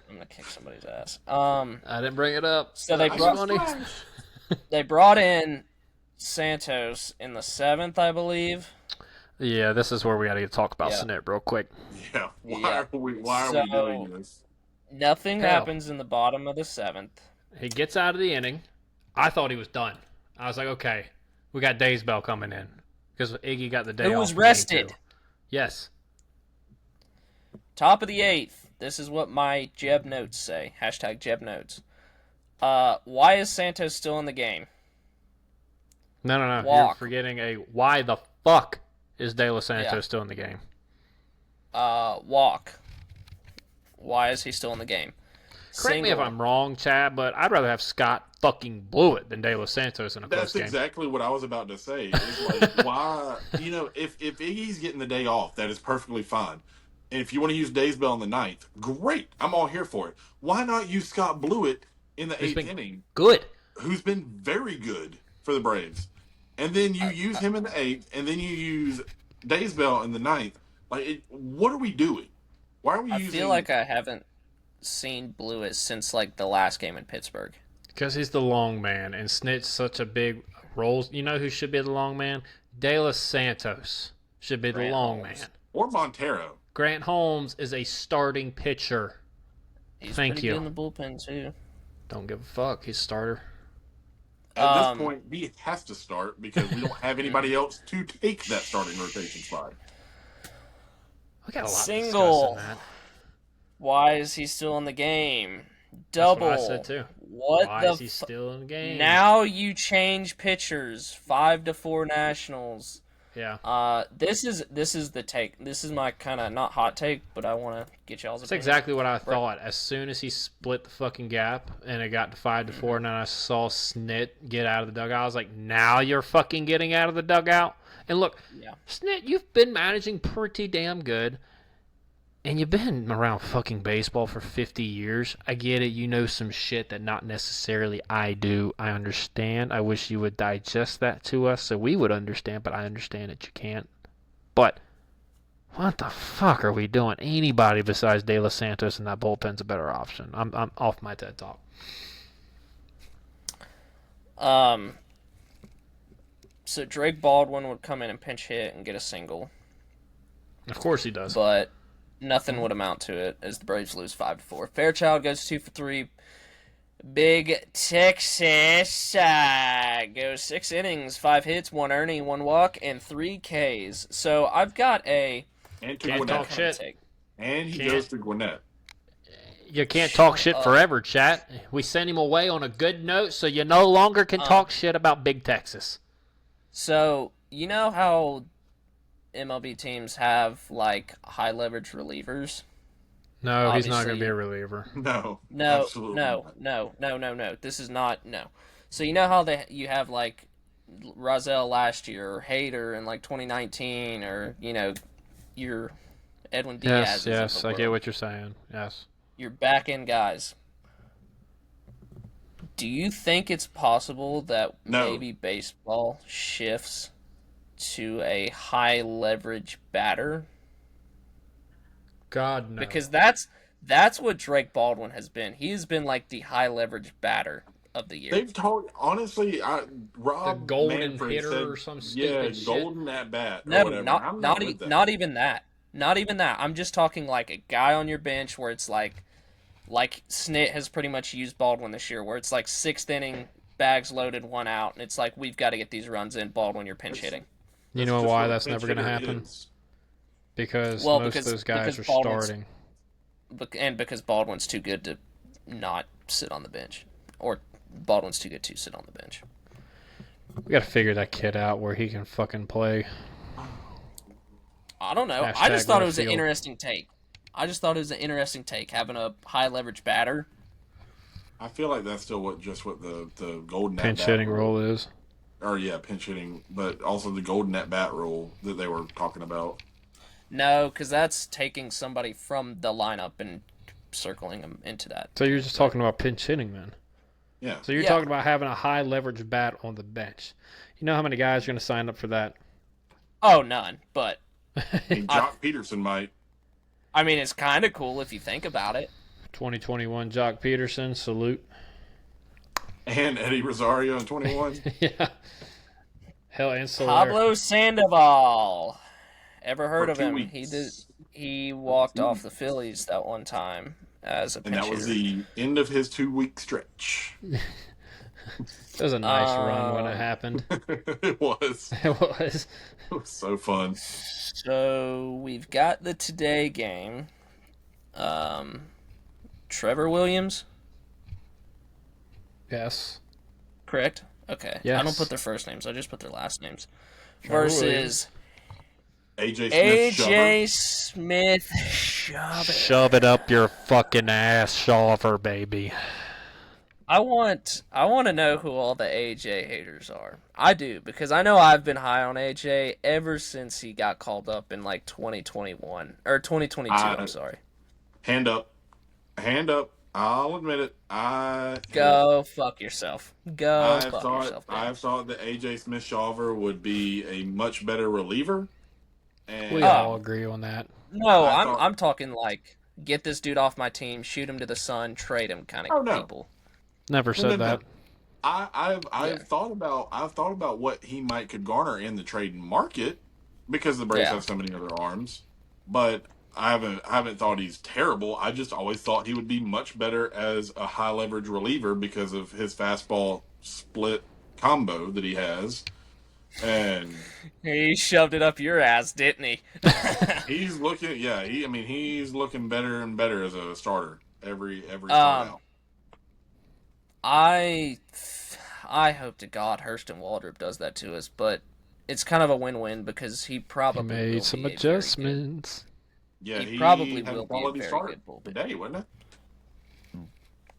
gonna kick somebody's ass. I didn't bring it up. So they brought in Santos in the 7th, I believe. Yeah, this is where we gotta talk about Snit real quick. Yeah, why are we doing this? Nothing happens in the bottom of the 7th. He gets out of the inning. I thought he was done. I was like, okay, we got Days Bell coming in because Iggy got the day off. Who was rested? Yes. Top of the 8th. This is what my Jeb notes say. Hashtag Jeb notes. Why is Santos still in the game? No. Walk. You're forgetting why the fuck is De Los Santos still in the game? Walk. Why is he still in the game? Correct me if I'm wrong, Chad, but I'd rather have Scott fucking Blewett than De Los Santos in a close game. That's exactly what I was about to say. It's like, why, if Iggy's getting the day off, that is perfectly fine. And if you want to use Days Bell in the 9th, great. I'm all here for it. Why not use Scott Blewett in the 8th inning? Good. Who's been very good for the Braves. And then you use him in the 8th, and then you use Days Bell in the 9th. What are we doing? Why are we using... I feel like I haven't seen Blewett since, the last game in Pittsburgh. Because he's the long man, and Snit's such a big role. You know who should be the long man? De Los Santos should be the long man. Or Montero. Grant Holmes is a starting pitcher. He's Thank pretty you. good in the bullpen, too. Don't give a fuck. He's a starter. At this point, he has to start because we don't have anybody else to take that starting rotation spot. We got a lot Single. to discuss in that. Why is he still in the game? Double. That's what I said too. Why is he still in the game? Now you change pitchers. 5-4 Nationals. Yeah. This is the take. This is my kind of not hot take, but I want to get y'all's opinion. That's exactly what I thought. As soon as he split the fucking gap and it got to 5-4, and then I saw Snit get out of the dugout, I was like, now you're fucking getting out of the dugout. And look, Snit, you've been managing pretty damn good. And you've been around fucking baseball for 50 years. I get it. You know some shit that not necessarily I do. I understand. I wish you would digest that to us so we would understand, but I understand that you can't. But what the fuck are we doing? Anybody besides De Los Santos in that bullpen's a better option. I'm off my TED Talk. So Drake Baldwin would come in and pinch hit and get a single. Of course he does. But nothing would amount to it as the Braves lose 5-4. Fairchild goes 2 for 3. Big Texas goes 6 innings, 5 hits, 1 earning, 1 walk, and 3 Ks. So I've got a... And to Can't Gwinnett. talk shit. And he goes to Gwinnett. You can't talk shit forever, chat. We sent him away on a good note, so you no longer can talk shit about Big Texas. So, you know how MLB teams have, high leverage relievers? No, he's not going to be a reliever. No. No, absolutely no. This is not, no. So you know how you have, Rozelle last year, or Hader in, 2019, or, your Edwin Diaz. Yes, I get what you're saying. Yes. Your back-end guys. Do you think it's possible that maybe baseball shifts to a high leverage batter? God, no. Because that's what Drake Baldwin has been. He has been the high leverage batter of the year. They've talked, honestly, Rob the golden Manfred hitter said, or some stupid shit. golden at bat. No, or not even that. Not even that. I'm just talking a guy on your bench where it's like Snit has pretty much used Baldwin this year, where it's 6th inning, bags loaded, 1 out, and it's we've got to get these runs in. Baldwin, you're pinch hitting. You know why that's never going to happen? Because most of those guys are starting. And because Baldwin's too good to not sit on the bench, or Baldwin's too good to sit on the bench. We got to figure that kid out where he can fucking play. I don't know. Hashtag I just thought it was left an field. interesting take. Having a high leverage batter. I feel like that's still what the golden net Pinch bat hitting rule. role is. Or yeah, pinch hitting, but also the golden net bat rule that they were talking about. No, because that's taking somebody from the lineup and circling them into that. So you're just talking about pinch hitting then? Yeah. So you're talking about having a high leverage bat on the bench. You know how many guys are going to sign up for that? Oh, none. But Jock Peterson might. I mean, it's kind of cool if you think about it. 2021 Jock Peterson, salute. And Eddie Rosario in 21. Yeah. Hell, and Soler. Pablo Sandoval. Ever heard For of 2 him? weeks. He walked off the Phillies that one time as a And that was pitcher. the end of his 2-week stretch. It was a nice run when it happened. It was. It was. It was so fun. So we've got the today game. Trevor Williams, Yes. correct? Okay. Yes. I don't put their first names. I just put their last names. Trevor Versus Williams. AJ Smith. Smith Shove it. Shove it up your fucking ass, Shawver, baby. I want to know who all the AJ haters are. I do, because I know I've been high on AJ ever since he got called up in like 2021 or 2022. I'm sorry. Hand up. I'll admit it. Go fuck yourself. Go fuck yourself. I thought that AJ Smith Shawver would be a much better reliever. And We all agree on that. No, I thought- I'm talking like get this dude off my team, shoot him to the sun, trade him kind of Oh, no. people. Never said that. I've thought about what he might could garner in the trade market because the Braves have so many other arms, but I haven't thought he's terrible. I just always thought he would be much better as a high leverage reliever because of his fastball split combo that he has, and He shoved it up your ass, didn't he? he's looking he's looking better and better as a starter every start out. I hope to God Hurst and Waldrop does that to us, but it's kind of a win-win because he probably He made will some be a adjustments. Yeah, he probably had will a be a quality very start good bullpen. today, wasn't it?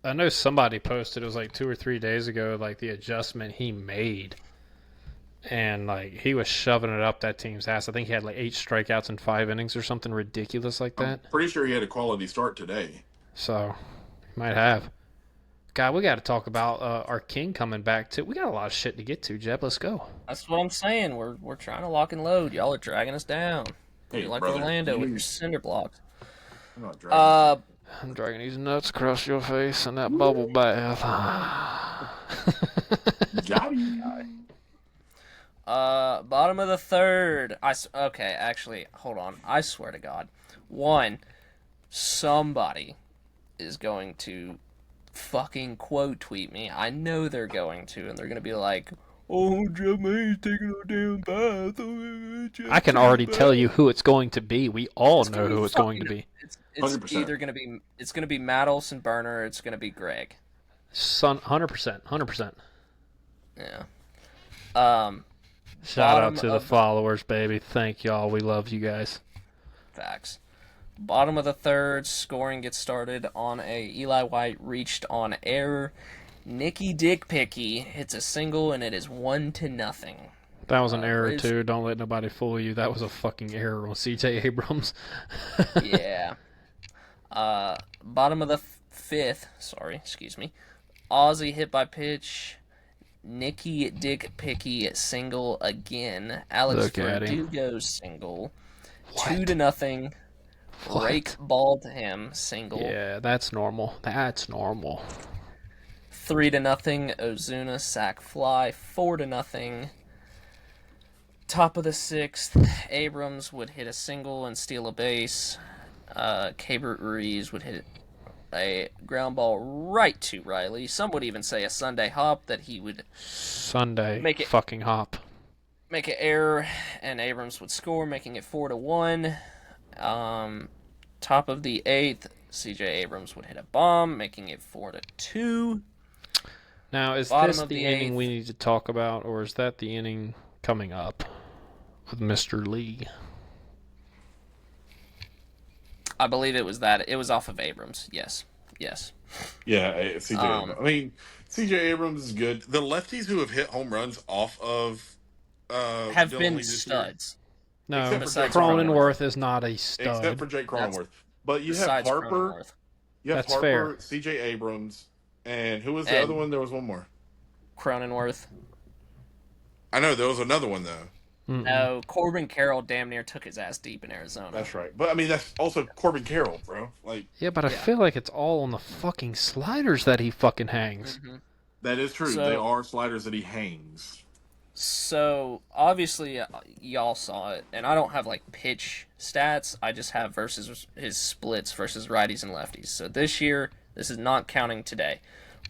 I know somebody posted, it was like 2 or 3 days ago, like the adjustment he made. And like he was shoving it up that team's ass. I think he had like 8 strikeouts in 5 innings or something ridiculous like that. I'm pretty sure he had a quality start today. So, he might have. God, we got to talk about our king coming back too. We got a lot of shit to get to, Jeb. Let's go. That's what I'm saying. We're trying to lock and load. Y'all are dragging us down. Hey, You're like brother, Orlando with you- your cinder blocks. I'm not dragging. I'm dragging these nuts across your face in that bubble bath. Got him. Bottom of the third. Okay, actually, hold on. I swear to God. One, somebody is going to fucking quote tweet me. I know they're going to, and they're going to be like, "Oh, Jermaine's taking a damn bath." I can already tell you who it's going to be. We all know who it's going to be. It's 100%. either going to be Matt Olson Burner or it's going to be Greg. 100%. 100%. Yeah. Shout out to the followers, baby. Thank y'all. We love you guys. Facts. Bottom of the third, scoring gets started on a Eli White reached on error. Nicky Dick Picky hits a single and it is 1-0. That was an error, Braves- too. Don't let nobody fool you. That was a fucking error on CJ Abrams. Yeah. Bottom of the fifth, excuse me. Ozzy hit by pitch. Nicky Dick Picky single again. Alex Look at him. Verdugo's single. What? 2-0. What? Rake ball to him single. Yeah, that's normal. That's normal. 3-0. Ozuna sac fly. 4-0. Top of the sixth, Abrams would hit a single and steal a base. Cabert Ruiz would hit a ground ball right to Riley. Some would even say a Sunday hop that he would Sunday Make it- fucking hop. make an error, and Abrams would score, making it 4-1. Top of the eighth, C.J. Abrams would hit a bomb, making it 4-2. Now, is Bottom this of the the inning eighth. we need to talk about, or is that the inning coming up with Mr. Lee? I believe it was that. It was off of Abrams. Yes. Yeah, CJ. I mean, CJ Abrams is good. The lefties who have hit home runs off of Have Dylan been Lee this year, studs. No, except for Jake Besides Cronenworth is not a stud. except for Jake Cronenworth. But you have Besides Harper, Cronenworth. That's fair. CJ Abrams, and who was the And- other one? There was one more. Cronenworth. I know there was another one though. No, Corbin Carroll damn near took his ass deep in Arizona. That's right. But I mean, that's also Corbin Carroll, bro. Like, Yeah, but I feel like it's all on the fucking sliders that he fucking hangs. that is true. So- they are sliders that he hangs. So, obviously, y'all saw it, and I don't have, like, pitch stats. I just have versus his splits versus righties and lefties. So this year, this is not counting today.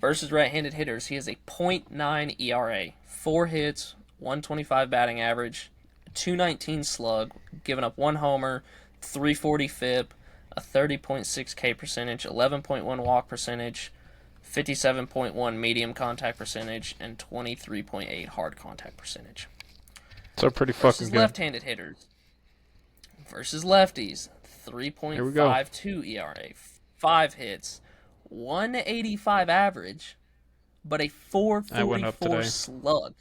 Versus right-handed hitters, he has a .9 ERA, 4 hits, 125 batting average, 219 slug, giving up 1 homer, 340 FIP, a 30.6 K percentage, 11.1 walk percentage, 57.1 medium contact percentage, and 23.8 hard contact percentage. So pretty fucking Versus good. left-handed hitters. Versus lefties, 3.52 ERA, 5 hits, 185 average, but a That went up 444 today. slug.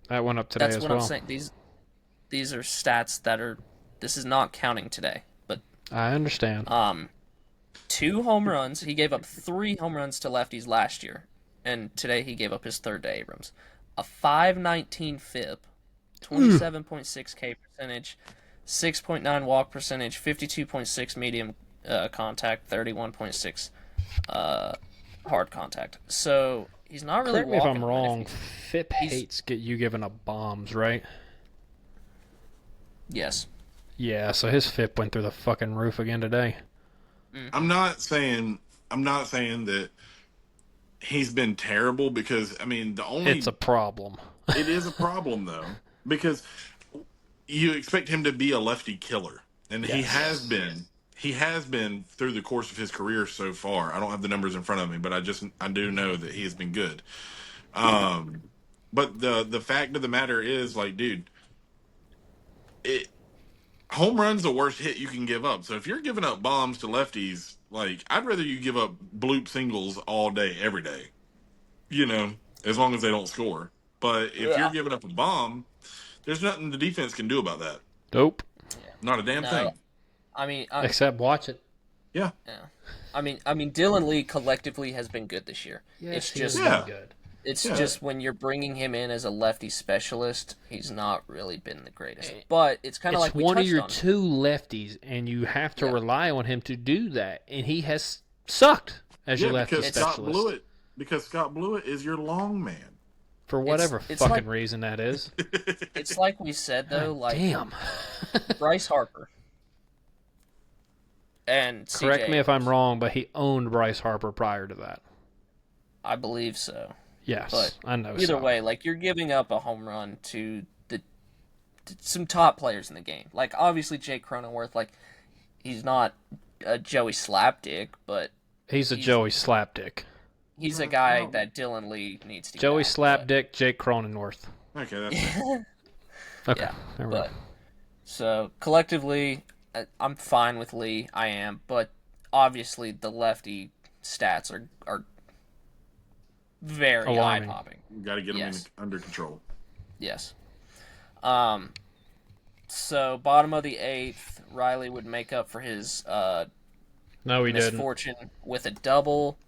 That went up today That's as what well. I'm saying. These are stats that are. This is not counting today, but I understand. 2 home runs. He gave up 3 home runs to lefties last year, and today he gave up his third to Abrams. A 519 FIP, 27.6 K percentage, 6.9 walk percentage, 52.6 medium contact, 31.6 hard contact. So he's not really. Correct me if walking I'm them, wrong. and FIP hates get you giving up bombs, right? Yes. Yeah, so his FIP went through the fucking roof again today. I'm not saying that he's been terrible because I mean It's a problem. it is a problem though because you expect him to be a lefty killer and he has been. He has been through the course of his career so far. I don't have the numbers in front of me, but I do know that he has been good. But the fact of the matter is, like, dude, home run's the worst hit you can give up. So if you're giving up bombs to lefties, like, I'd rather you give up bloop singles all day, every day. You know, as long as they don't score. But if you're giving up a bomb, there's nothing the defense can do about that. Nope. Not a damn thing. I mean, Except watch it. Yeah. I mean, Dylan Lee collectively has been good this year. Yes, it's just, good. it's just when you're bringing him in as a lefty specialist, he's not really been the greatest. But it's kind of It's like we one of touched your on it. 2 lefties, and you have to rely on him to do that. And he has sucked as your lefty because specialist. Scott Blewett is your long man. For whatever it's fucking like- reason that is. It's like we said though, like Damn. Bryce Harper and CJ Correct me if I'm Abrams. wrong, but he owned Bryce Harper prior to that. I believe so. Yes, But I know. Either so. way, like you're giving up a home run to some top players in the game. Like obviously Jake Cronenworth, like he's not a Joey Slapdick, but He's a Joey Slapdick. he's a guy that Dylan Lee needs to. Joey get at, Slapdick, Jake Cronenworth. Okay, that's it. Okay, Yeah, there we go. but so collectively, I'm fine with Lee. I am, but obviously the lefty stats are very eye Alarming. popping. You got to get him Yes. under control. Yes. So bottom of the 8th, Riley would make up for his No, he didn't. misfortune with a double,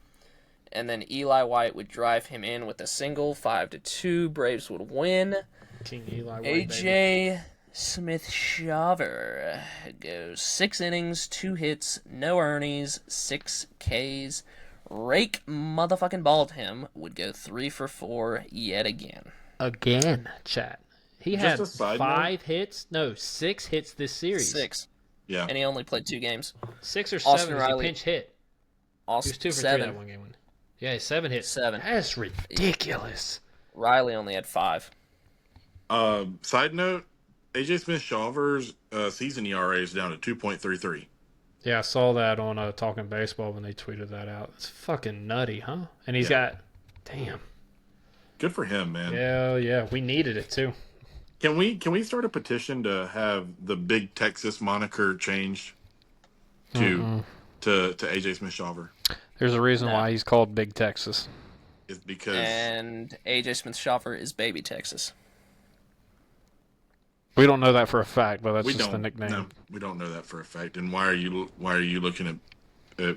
and then Eli White would drive him in with a single, 5-2. Braves would win. King Eli White, baby. AJ Smith-Shawver goes 6 innings, 2 hits, no earnies, 6 Ks. Rake motherfucking Baldwin would go 3 for 4 yet again. Again, chat. He Just had a side 5 hits. No, 6 hits this series. 6. Yeah. And he only played 2 games. 6 or Austin 7 is a Riley. pinch hit. He Austin, was 2 for 3 7. that one game. 7 hits. 7. That's ridiculous. Riley only had 5. Side note: AJ Smith-Shawver's season ERA is down to 2.33. Yeah, I saw that on Talking Baseball when they tweeted that out. It's fucking nutty, huh? And he's got, damn. Good for him, man. Yeah, we needed it too. Can we start a petition to have the Big Texas moniker changed to AJ Smith-Shawver? There's a reason why he's called Big Texas. It's because And AJ Smith-Shawver is Baby Texas. We don't know that for a fact, but that's we just don't, the nickname. No, we don't know that for a fact. And why are you looking at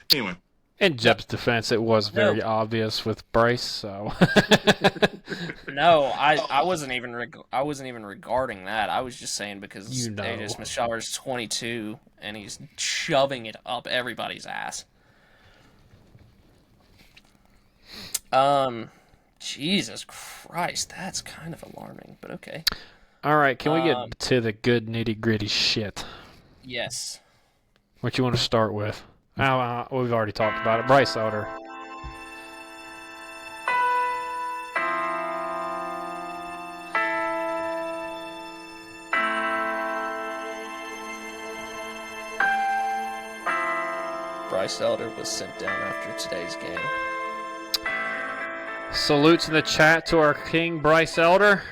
anyway. In Jeb's defense, it was very obvious with Bryce. So no, I wasn't even regarding that. I was just saying because AJ Smith-Shawver is 22 and he's shoving it up everybody's ass. Jesus Christ, that's kind of alarming, but okay. All right, can we get to the good nitty-gritty shit? Yes. What you want to start with? We've already talked about it. Bryce Elder. Bryce Elder was sent down after today's game. Salutes in the chat to our king, Bryce Elder.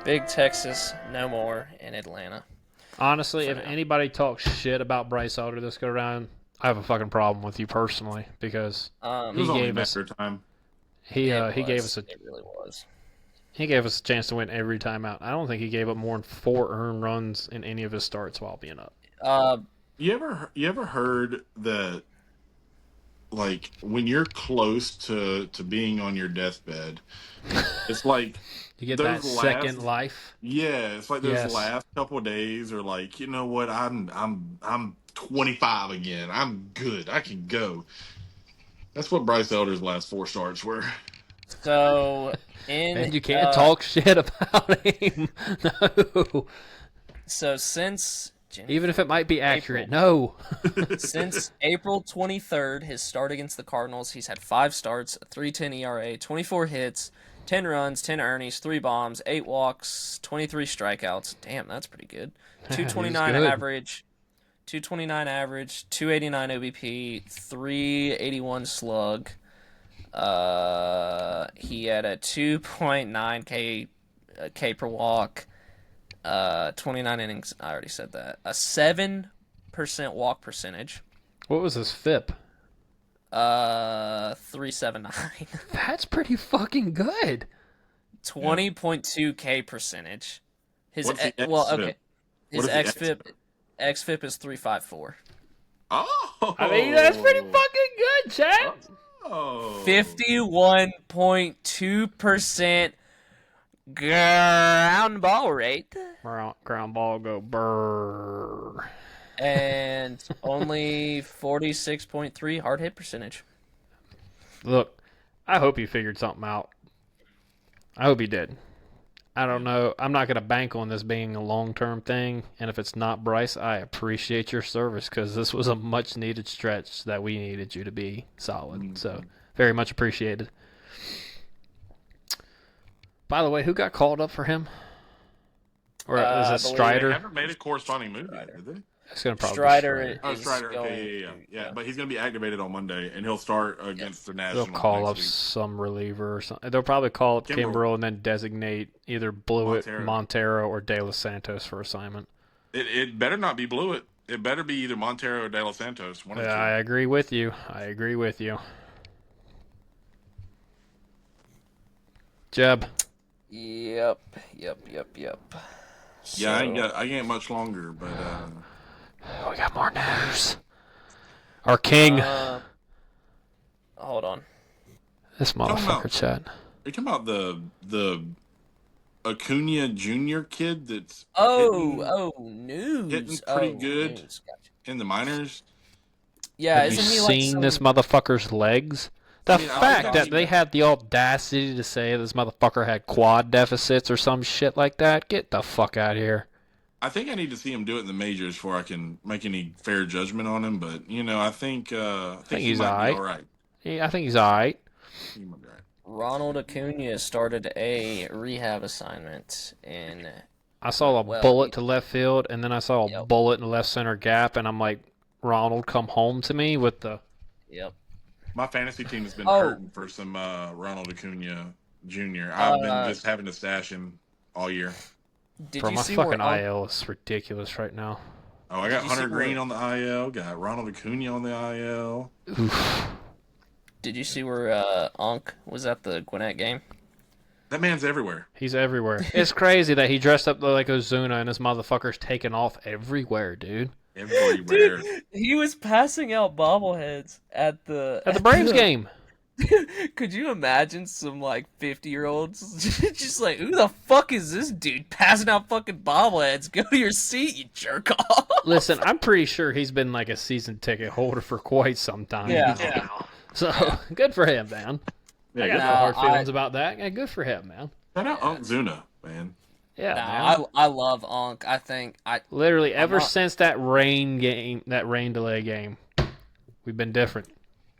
Big Texas, no more in Atlanta. Honestly, if anybody talks shit about Bryce Elder this go around, I have a fucking problem with you personally because he gave us time. He gave us It really was. He gave us a chance to win every time out. I don't think he gave up more than 4 earned runs in any of his starts while being up. You ever heard that? Like when you're close to being on your deathbed, it's like you get that second life. Yeah, it's like those last couple of days are like, you know what? I'm 25 again. I'm good. I can go. That's what Bryce Elder's last 4 starts were. So and you can't talk shit about him. No. So since even if it might be accurate, no. Since April 23rd, his start against the Cardinals, he's had 5 starts, a 3.10 ERA, 24 hits, 10 runs, 10 earnings, 3 bombs, 8 walks, 23 strikeouts. Damn, that's pretty good. 229 average, 229 average, 289 OBP, 381 slug. He had a 2.9 K per walk. 29 innings. I already said that. A 7% walk percentage. What was his FIP? 379. That's pretty fucking good. 20.2 K percentage. His okay. His xFIP is 354. Oh, I mean that's pretty fucking good, chat. 51.2% ground ball rate. Ground ball go brrr. And only 46.3 hard hit percentage. Look, I hope he figured something out. I hope he did. I don't know. I'm not going to bank on this being a long-term thing. And if it's not Bryce, I appreciate your service because this was a much-needed stretch that we needed you to be solid. So, very much appreciated. By the way, who got called up for him? Or is it Strider? They haven't made a corresponding move yet, did they? It's going to probably Strider. Oh, Strider. Okay, yeah. But he's going to be activated on Monday, and he'll start against the Nationals. They'll call up week. some reliever or something. They'll probably call up Kimbrel and then designate either Blewett, Montero, or De Los Santos for assignment. It better not be Blewett. It better be either Montero or De Los Santos. One of the two. I agree with you. Jeb. Yep. Yeah, I ain't got much longer, but we got more news. Our king. Hold on. This motherfucker, Chad. Are you talking about the Acuna Jr. kid that's news. Hitting pretty good news. Gotcha. in the minors? Yeah, Have isn't you he like seen this motherfucker's legs? The fact that they had the audacity to say this motherfucker had quad deficits or some shit like that, get the fuck out of here. I think I need to see him do it in the majors before I can make any fair judgment on him. But I think he's all all right. right. Yeah, I think he's all right. He might be all right. Ronald Acuna started a rehab assignment in. I saw a bullet to left field, and then I saw a Yep. bullet in the left center gap, and I'm like, Ronald, come home to me with the. Yep. My fantasy team has been hurting for some Ronald Acuna Jr. I've been just having to stash him all year. Did my fucking IL is ridiculous right now. Oh, I got Hunter Green on the IL. Got Ronald Acuna on the IL. Oof. Did you see where Ankh was at the Gwinnett game? That man's everywhere. He's everywhere. It's crazy that he dressed up like Ozuna and this motherfucker's taking off everywhere, dude. Everywhere. Dude, he was passing out bobbleheads at the Braves game. Could you imagine some like 50-year-olds just like, who the fuck is this dude passing out fucking bobbleheads? Go to your seat, you jerk off. Listen, I'm pretty sure he's been like a season ticket holder for quite some time. Yeah. So good for him, man. Yeah, I got no hard feelings about that. Yeah, good for him, man. Shout out Ozuna, man. Yeah, man. I love Ankh. I think literally ever since that rain delay game, we've been different.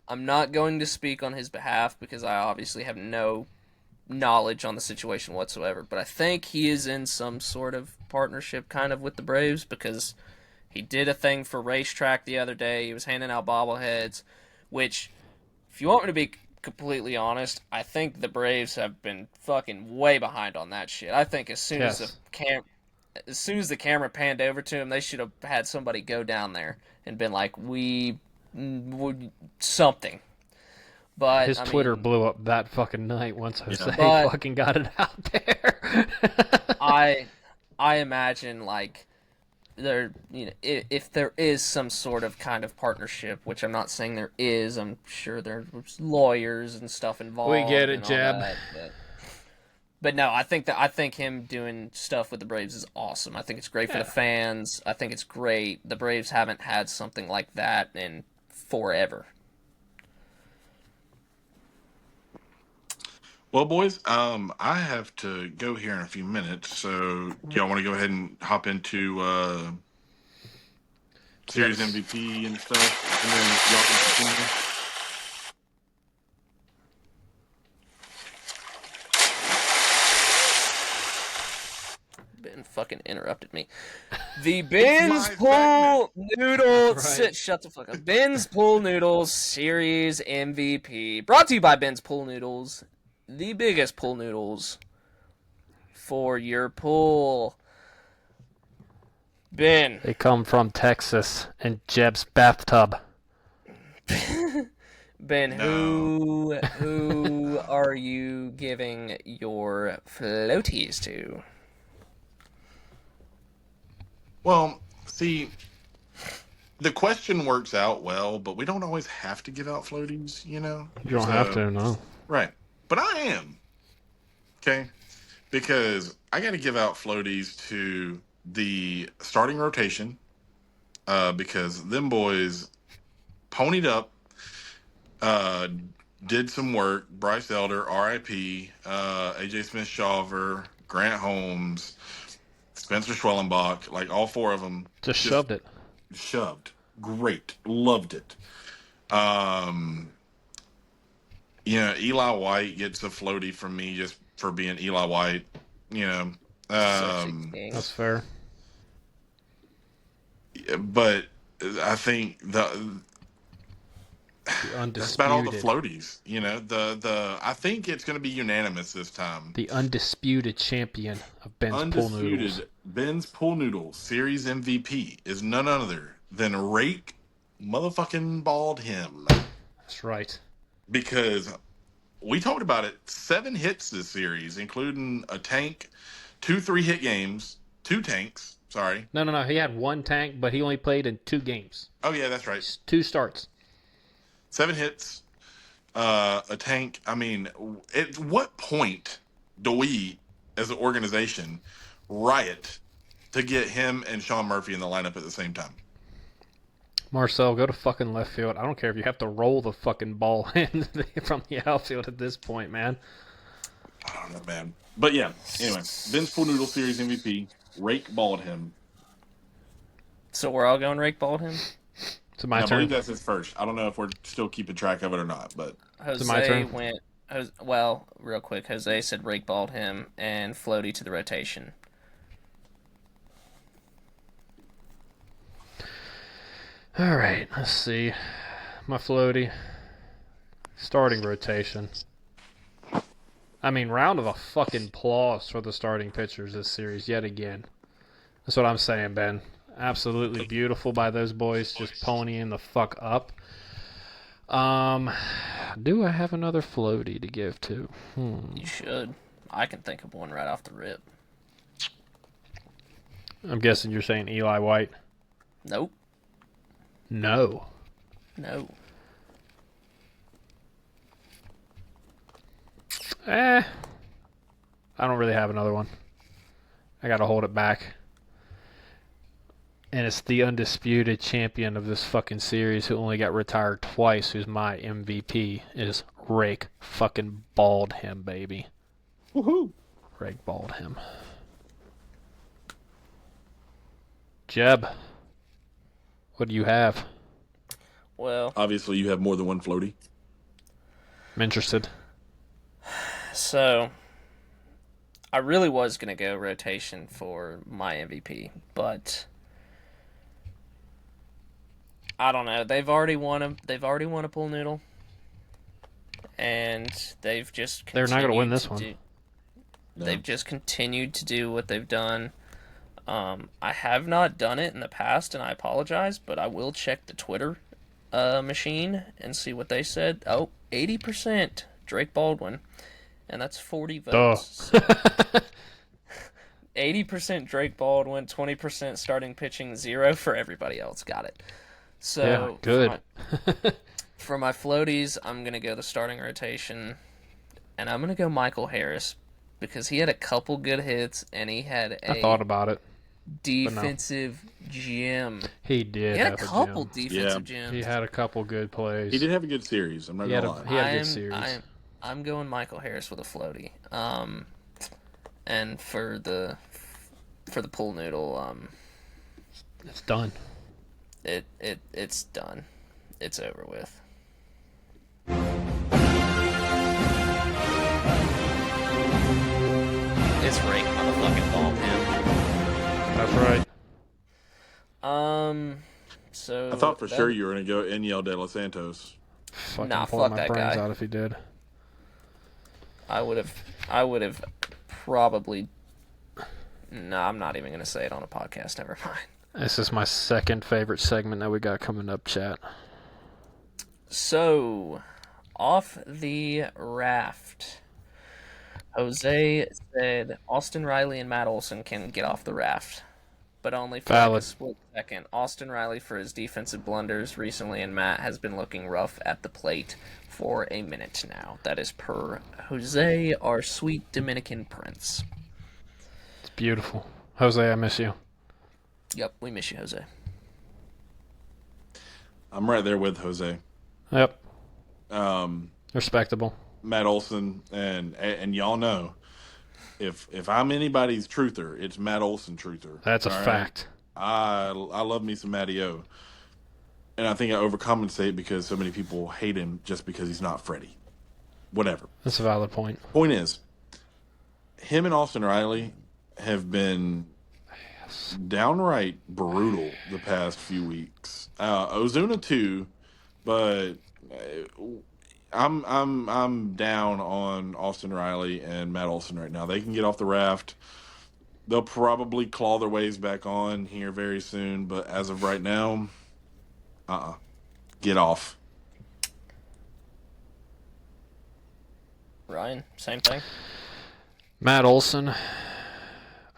I'm not going to speak on his behalf because I obviously have no knowledge on the situation whatsoever, but I think he is in some sort of partnership kind of with the Braves because he did a thing for Racetrack the other day. He was handing out bobbleheads, which, if you want me to be completely honest, I think the Braves have been fucking way behind on that shit. I think as soon as the camera panned over to him, they should have had somebody go down there and been like, we something. But his Twitter blew up that fucking night once Jose fucking got it out there. I imagine like if there is some sort of kind of partnership, which I'm not saying there is, I'm sure there's lawyers and stuff involved. We get it, Jeb. But no, I think him doing stuff with the Braves is awesome. I think it's great for the fans. I think it's great. The Braves haven't had something like that in forever. Well, boys, I have to go here in a few minutes, so y'all want to go ahead and hop into Series MVP and stuff, and then y'all can continue. Ben fucking interrupted me. The Ben's Pool Noodles. Shut the fuck up. Ben's Pool Noodles Series MVP. Brought to you by Ben's Pool Noodles. The biggest pool noodles for your pool. Ben. They come from Texas and Jeb's bathtub. Ben, who are you giving your floaties to? Well, see, the question works out well, but we don't always have to give out floaties, you know? You don't have to, no. Right. But I am. Okay? Because I got to give out floaties to the starting rotation because them boys ponied up, did some work. Bryce Elder, RIP, AJ Smith-Shawver, Grant Holmes, Spencer Schwellenbach, like all four of them. Just shoved it. Shoved. Great. Loved it. Eli White gets a floaty from me just for being Eli White. That's fair. But I think that's about all the floaties. I think it's going to be unanimous this time. The undisputed champion of Ben's Pool Noodles. Ben's Pool Noodles Series MVP is none other than Rake motherfucking Baldwin. That's right. Because we talked about it, 7 hits this series, including a tank, 2 3-hit games, 2 tanks. Sorry. No. He had 1 tank, but he only played in 2 games. Oh, yeah, that's right. 2 starts. 7 hits, a tank. I mean, at what point do we, as an organization, riot to get him and Sean Murphy in the lineup at the same time? Marcel, go to fucking left field. I don't care if you have to roll the fucking ball in from the outfield at this point, man. I don't know, man. But yeah, anyway, Ben's Pool Noodle Series MVP, Rake Baldwin. So we're all going Rake Baldwin? It's my turn. I believe that's his first. I don't know if we're still keeping track of it or not, but Jose went Well, real quick, Jose said rake balled him and floaty to the rotation. All right, let's see. My floaty. Starting rotation. I mean, round of a fucking applause for the starting pitchers this series yet again. That's what I'm saying, Ben. Absolutely beautiful by those boys, just ponying the fuck up. Do I have another floaty to give to? You should. I can think of one right off the rip. I'm guessing you're saying Eli White. Nope. No. I don't really have another one. I gotta hold it back. And it's the undisputed champion of this fucking series who only got retired twice, who's my MVP, is Rake fucking Baldwin, baby. Woohoo! Rake Baldwin. Jeb, what do you have? Well, Obviously, you have more than one floaty. I'm interested. so I really was gonna go rotation for my MVP, but I don't know. They've already won a pool noodle, and they've just They're not gonna win this one. They've just continued to do what they've done. I have not done it in the past, and I apologize, but I will check the Twitter machine and see what they said. 80% Drake Baldwin, and that's 40 votes. 80% Drake Baldwin, 20% starting pitching, 0 for everybody else. Got it. So Yeah, good. For my floaties, I'm going to go the starting rotation, and I'm going to go Michael Harris because he had a couple good hits, and he had I thought about it. defensive gem. He did. He had have a couple gem. defensive gems. He had a couple good plays. He did have a good series. I'm not gonna lie. He had a good series. I'm going Michael Harris with a floaty. And for the pool noodle, It's done. it's done. It's over with. It's Rake motherfucking Baldwin. That's right. So I thought for sure you were gonna go Eniel De Los Santos. Fucking Nah, pull fuck my that brains guy. out if he did. I would have probably. No, I'm not even gonna say it on a podcast. Never mind. This is my second favorite segment that we got coming up, chat. So, off the raft, Jose said Austin Riley and Matt Olson can get off the raft, but only for like a split second. Austin Riley for his defensive blunders recently, and Matt has been looking rough at the plate for a minute now. That is per Jose, our sweet Dominican prince. It's beautiful. Jose, I miss you. Yep, we miss you, Jose. I'm right there with Jose. Yep. Um, Respectable. Matt Olson and y'all know if I'm anybody's truther, it's Matt Olson truther. That's a fact. I love me some Matty O. And I think I overcompensate because so many people hate him just because he's not Freddie. Whatever. That's a valid point. Point is, him and Austin Riley have been downright brutal the past few weeks. Ozuna too, but I'm down on Austin Riley and Matt Olson right now. They can get off the raft. They'll probably claw their ways back on here very soon, but as of right now, get off. Ryan, same thing. Matt Olson,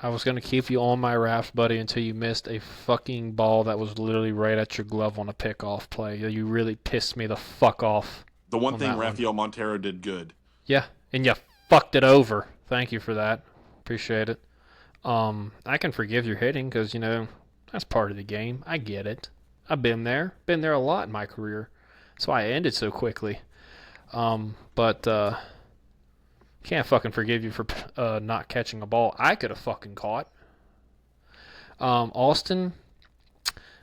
I was going to keep you on my raft, buddy, until you missed a fucking ball that was literally right at your glove on a pickoff play. You really pissed me the fuck off. The one thing Rafael Montero did good. Yeah, and you fucked it over. Thank you for that. Appreciate it. I can forgive your hitting because, that's part of the game. I get it. I've been there. Been there a lot in my career. That's why I ended so quickly. But can't fucking forgive you for not catching a ball I could have fucking caught. Austin,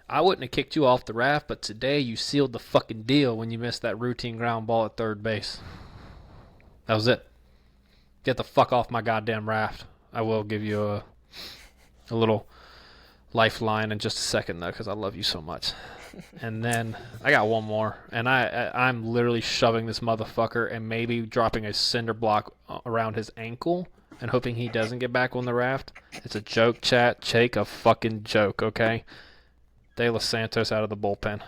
I wouldn't have kicked you off the raft, but today you sealed the fucking deal when you missed that routine ground ball at third base. That was it. Get the fuck off my goddamn raft. I will give you a little lifeline in just a second, though, because I love you so much. And then I got one more, and I'm literally shoving this motherfucker and maybe dropping a cinder block around his ankle and hoping he doesn't get back on the raft. It's a joke, chat. Jake, a fucking joke, okay? De Los Santos out of the bullpen.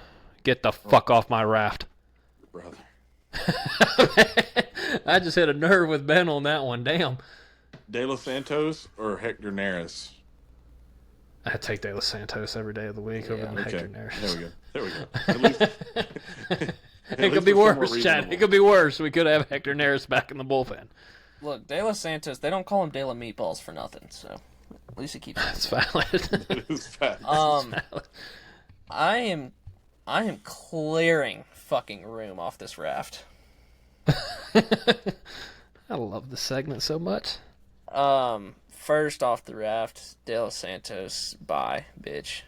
Get the fuck off my raft. Brother. I just hit a nerve with Ben on that one. Damn. De Los Santos or Hector Neris? I take De Los Santos every day of the week over than Hector Neris. There we go. At least, it could be worse, Chad. It could be worse. We could have Hector Neris back in the bullpen. Look, De Los Santos, they don't call him De La Meatballs for nothing, so at least he keeps it. That's valid. it is fact. I am clearing fucking room off this raft. I love this segment so much. First off the raft, De Los Santos, bye, bitch.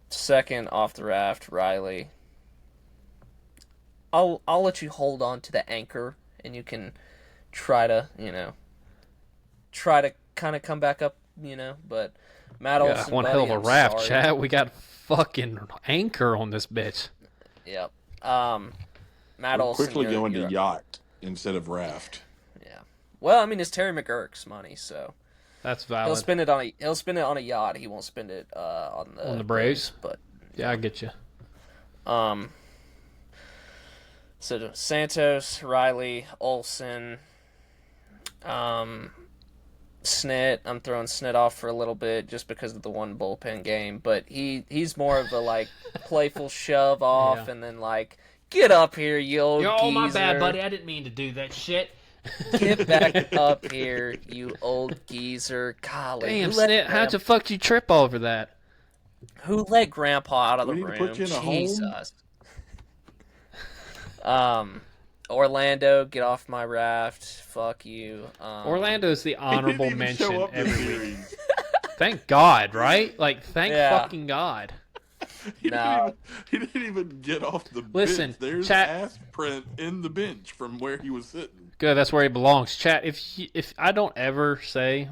Second off the raft, Riley. I'll let you hold on to the anchor, and you can try to kind of come back up, but Matt Olson, one hell of a raft, Chad. We got fucking anchor on this bitch. Yep. Matt Olson quickly going to yacht instead of raft. Yeah. Well, I mean, it's Terry McGurk's money, so that's valid. He'll spend it on a yacht. He won't spend it on the Braves. But yeah, I get you. So Santos, Riley, Olson, Snit. I'm throwing Snit off for a little bit just because of the one bullpen game, but he's more of a playful shove off and then get up here, you old geezer. Oh, my bad, buddy. I didn't mean to do that shit. Get back up here, you old geezer. Golly. Damn, Snit, how'd the fuck you trip over that? Who let Grandpa out of the room? Put you in a Jesus. Orlando, get off my raft. Fuck you. Orlando's the honorable mention every week. Thank God, right? Thank fucking God. He didn't even get off the bench. There's ass print in the bench from where he was sitting. Good, that's where he belongs. Chat, if I don't ever say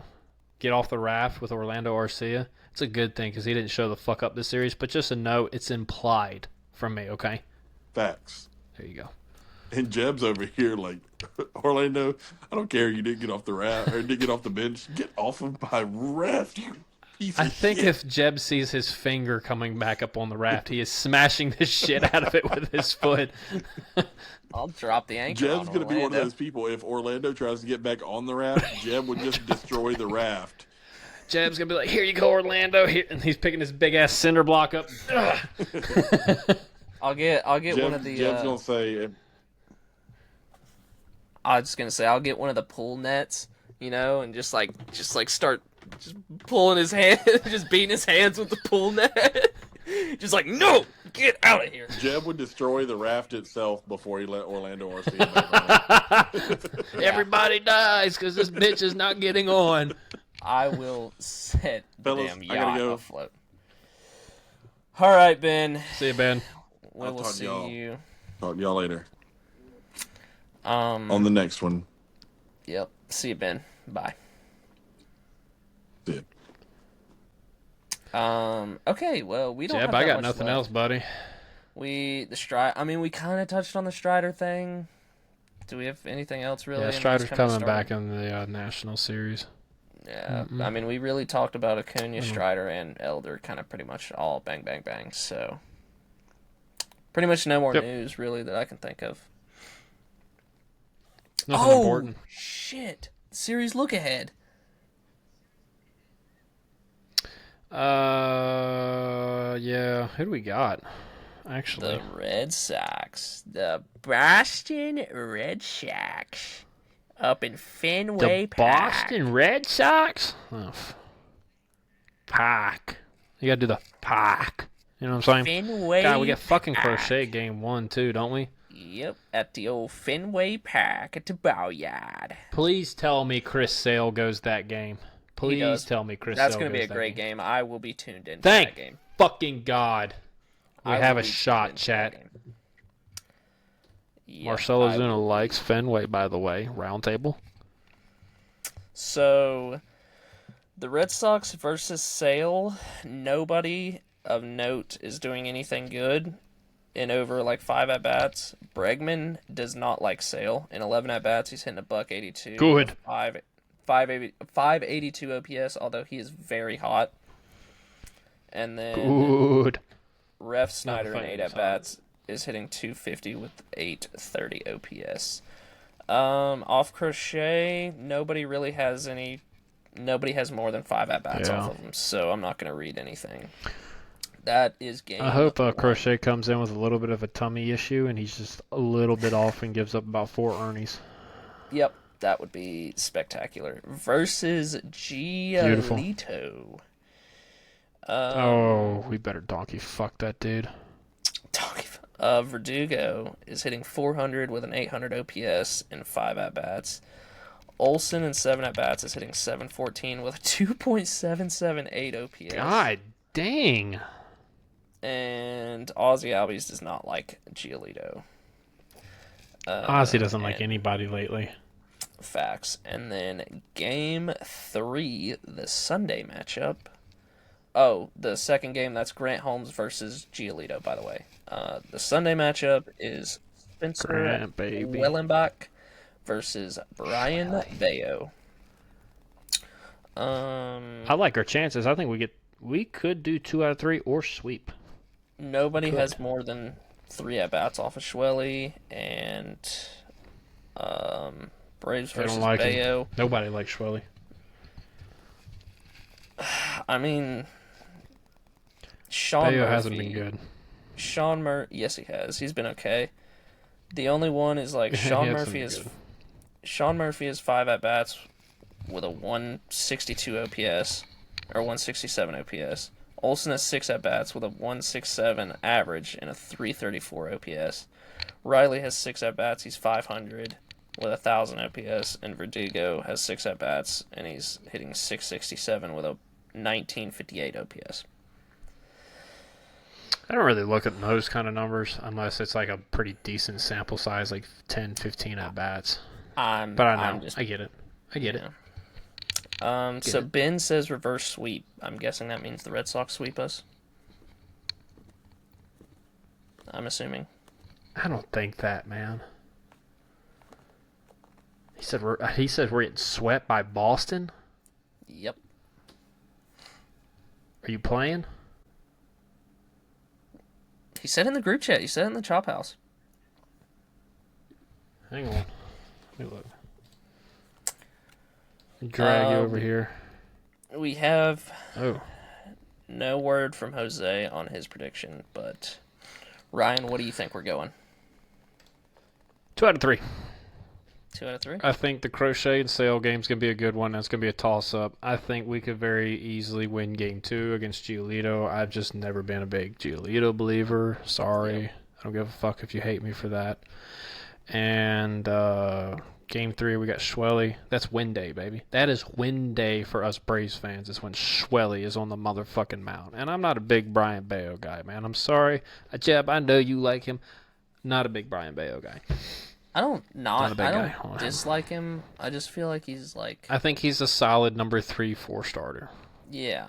get off the raft with Orlando Arcia, it's a good thing because he didn't show the fuck up this series. But just a note, it's implied from me, okay? Facts. There you go. And Jeb's over here Orlando, I don't care you didn't get off the raft or didn't get off the bench. Get off of my raft, you piece of shit. If Jeb sees his finger coming back up on the raft, he is smashing the shit out of it with his foot. I'll drop the anchor. Jeb's going to be one of those people. If Orlando tries to get back on the raft, Jeb would just destroy the raft. Jeb's going to be like, here you go, Orlando. Here, and he's picking his big-ass cinder block up. I'll get one of the... Jeb's going to say... I was just gonna say I'll get one of the pool nets, and just start just pulling his hand, just beating his hands with the pool net, just no, get out of here. Jeb would destroy the raft itself before he let Orlando Arcia back on. Everybody dies because this bitch is not getting on. I will set the damn yacht afloat. All right, Ben. See you, Ben. We will see you. Talk to y'all later. On the next one. Yep. See you, Ben. Bye. See ya. Okay. Well, we don't. Jeb, I got nothing else, buddy. We kind of touched on the Strider thing. Do we have anything else really? Yeah, Strider's coming back in the National Series. Yeah. I mean, we really talked about Acuna, Strider, and Elder, kind of pretty much all bang, bang, bang. So, pretty much no more news really that I can think of. Nothing important. Shit. Series look ahead. Yeah. Who do we got? Actually. The Red Sox. The Boston Red Sox. Up in Fenway Park. Boston Red Sox? Oh. Park. You gotta do the park. You know what I'm saying? Fenway God, we got fucking Park. Crochet game 1 too, don't we? Yep, at the old Fenway Park at the Bowyard. Please tell me Chris Sale goes that game. Please tell me Chris Sale goes that game. That's going to be a great game. I will be tuned in for Thank that game. fucking God. We have a shot, chat. Yeah, Marcelo I Zuna will. likes Fenway, by the way. Round table. So, the Red Sox versus Sale, nobody of note is doing anything good in over like 5 at-bats. Bregman does not like Sale. In 11 at-bats, he's hitting a .182. Good. 582 OPS, although he is very hot. And then Good. Ref Snyder in fighting 8 is at-bats is hitting 250 with 830 OPS. Off Crochet, nobody has more than 5 at-bats off of him, so I'm not going to read anything. That is game. I hope 1. Crochet comes in with a little bit of a tummy issue, and he's just a little bit off and gives up about 4 earnings. Yep, that would be spectacular. Versus Giolito. We better donkey fuck that dude. Verdugo is hitting 400 with an 800 OPS in 5 at-bats. Olsen in 7 at-bats is hitting 714 with a 2.778 OPS. God dang. And Ozzy Albies does not like Giolito. Ozzy doesn't like anybody lately. Facts. And then game 3, the Sunday matchup. Oh, the second game, that's Grant Holmes versus Giolito, by the way. The Sunday matchup is Spencer Wellenbach versus Brian Bayo. I like our chances. I think we could do 2 out of 3 or sweep. Nobody has more than 3 at-bats off of Schwelly, and Braves versus Bayo. Him. Nobody likes Schwelly. I mean, Sean Bayo Murphy hasn't been good. Yes, he has. He's been okay. The only one is like Sean Murphy is 5 at-bats with a 162 OPS or 167 OPS. Olsen has 6 at-bats with a 167 average and a 334 OPS. Riley has 6 at-bats. He's 500 with 1,000 OPS. And Verdugo has 6 at-bats, and he's hitting 667 with a 1958 OPS. I don't really look at those kind of numbers unless it's like a pretty decent sample size, like 10, 15 at-bats. But I know. I get it. So Ben says reverse sweep. I'm guessing that means the Red Sox sweep us. I'm assuming. I don't think that, man. He said we're getting swept by Boston. Yep. Are you playing? He said in the group chat. He said in the chop house. Hang on. Let me look. Drag you over here. We have no word from Jose on his prediction, but Ryan, what do you think we're going? 2 out of 3. 2 out of 3? I think the Crochet and Sale game's going to be a good one. It's going to be a toss-up. I think we could very easily win Game 2 against Giolito. I've just never been a big Giolito believer. Sorry. Yep. I don't give a fuck if you hate me for that. And Game 3, we got Schwelly. That's win day, baby. That is win day for us Braves fans. It's when Schwelly is on the motherfucking mound. And I'm not a big Brian Bayo guy, man. I'm sorry. Jeb, I know you like him. Not a big Brian Bayo guy. I don't dislike him. I just feel like he's like... I think he's a solid number 3-4 starter. Yeah.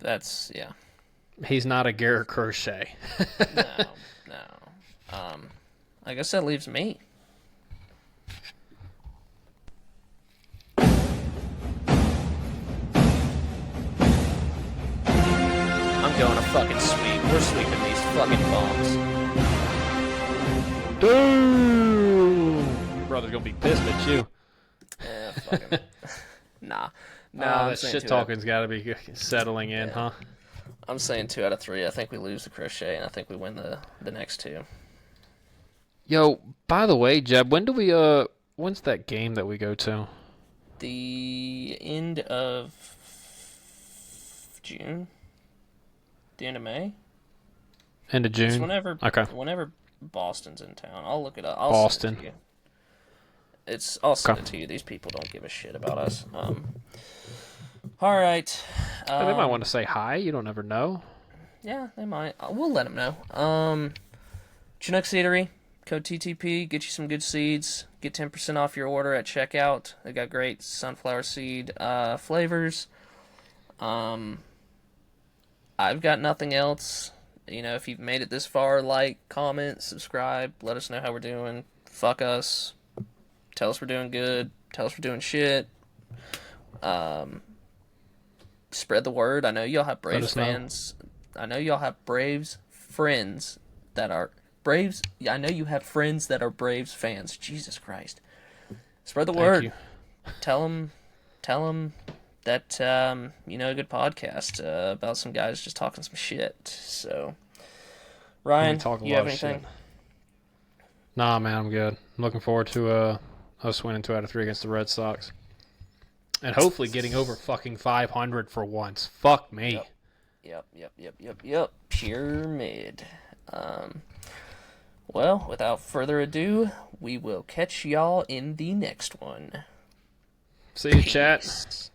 Yeah. He's not a Garrett Crochet. No. I guess that leaves me. I'm going to fucking sweep. We're sweeping these fucking bombs. Dude! Your brother's gonna be pissed at you. Yeah, fucking... Nah. That shit talking's gotta be settling in, huh? I'm saying 2 out of 3. I think we lose the Crochet, and I think we win the next 2. Yo, by the way, Jeb, when's that game that we go to? The end of June? The end of May? End of June? It's whenever Boston's in town. I'll look it up. Boston. I'll send it to you. These people don't give a shit about us. All right. They might want to say hi. You don't ever know. Yeah, they might. We'll let them know. Chinook Eatery, code TTP, get you some good seeds. Get 10% off your order at checkout. They got great sunflower seed flavors. I've got nothing else. You know, if you've made it this far, like, comment, subscribe, let us know how we're doing. Fuck us. Tell us we're doing good. Tell us we're doing shit. Spread the word. I know y'all have Braves fans. I know y'all have Braves friends that are Braves. I know you have friends that are Braves fans. Jesus Christ. Spread the word. You. Tell them that, you know, a good podcast about some guys just talking some shit. So, Ryan, you have anything? Nah, man, I'm good. I'm looking forward to us winning 2 out of 3 against the Red Sox. And hopefully getting over fucking 500 for once. Fuck me. Yep. Pure mid. Well, without further ado, we will catch y'all in the next one. See you, chat.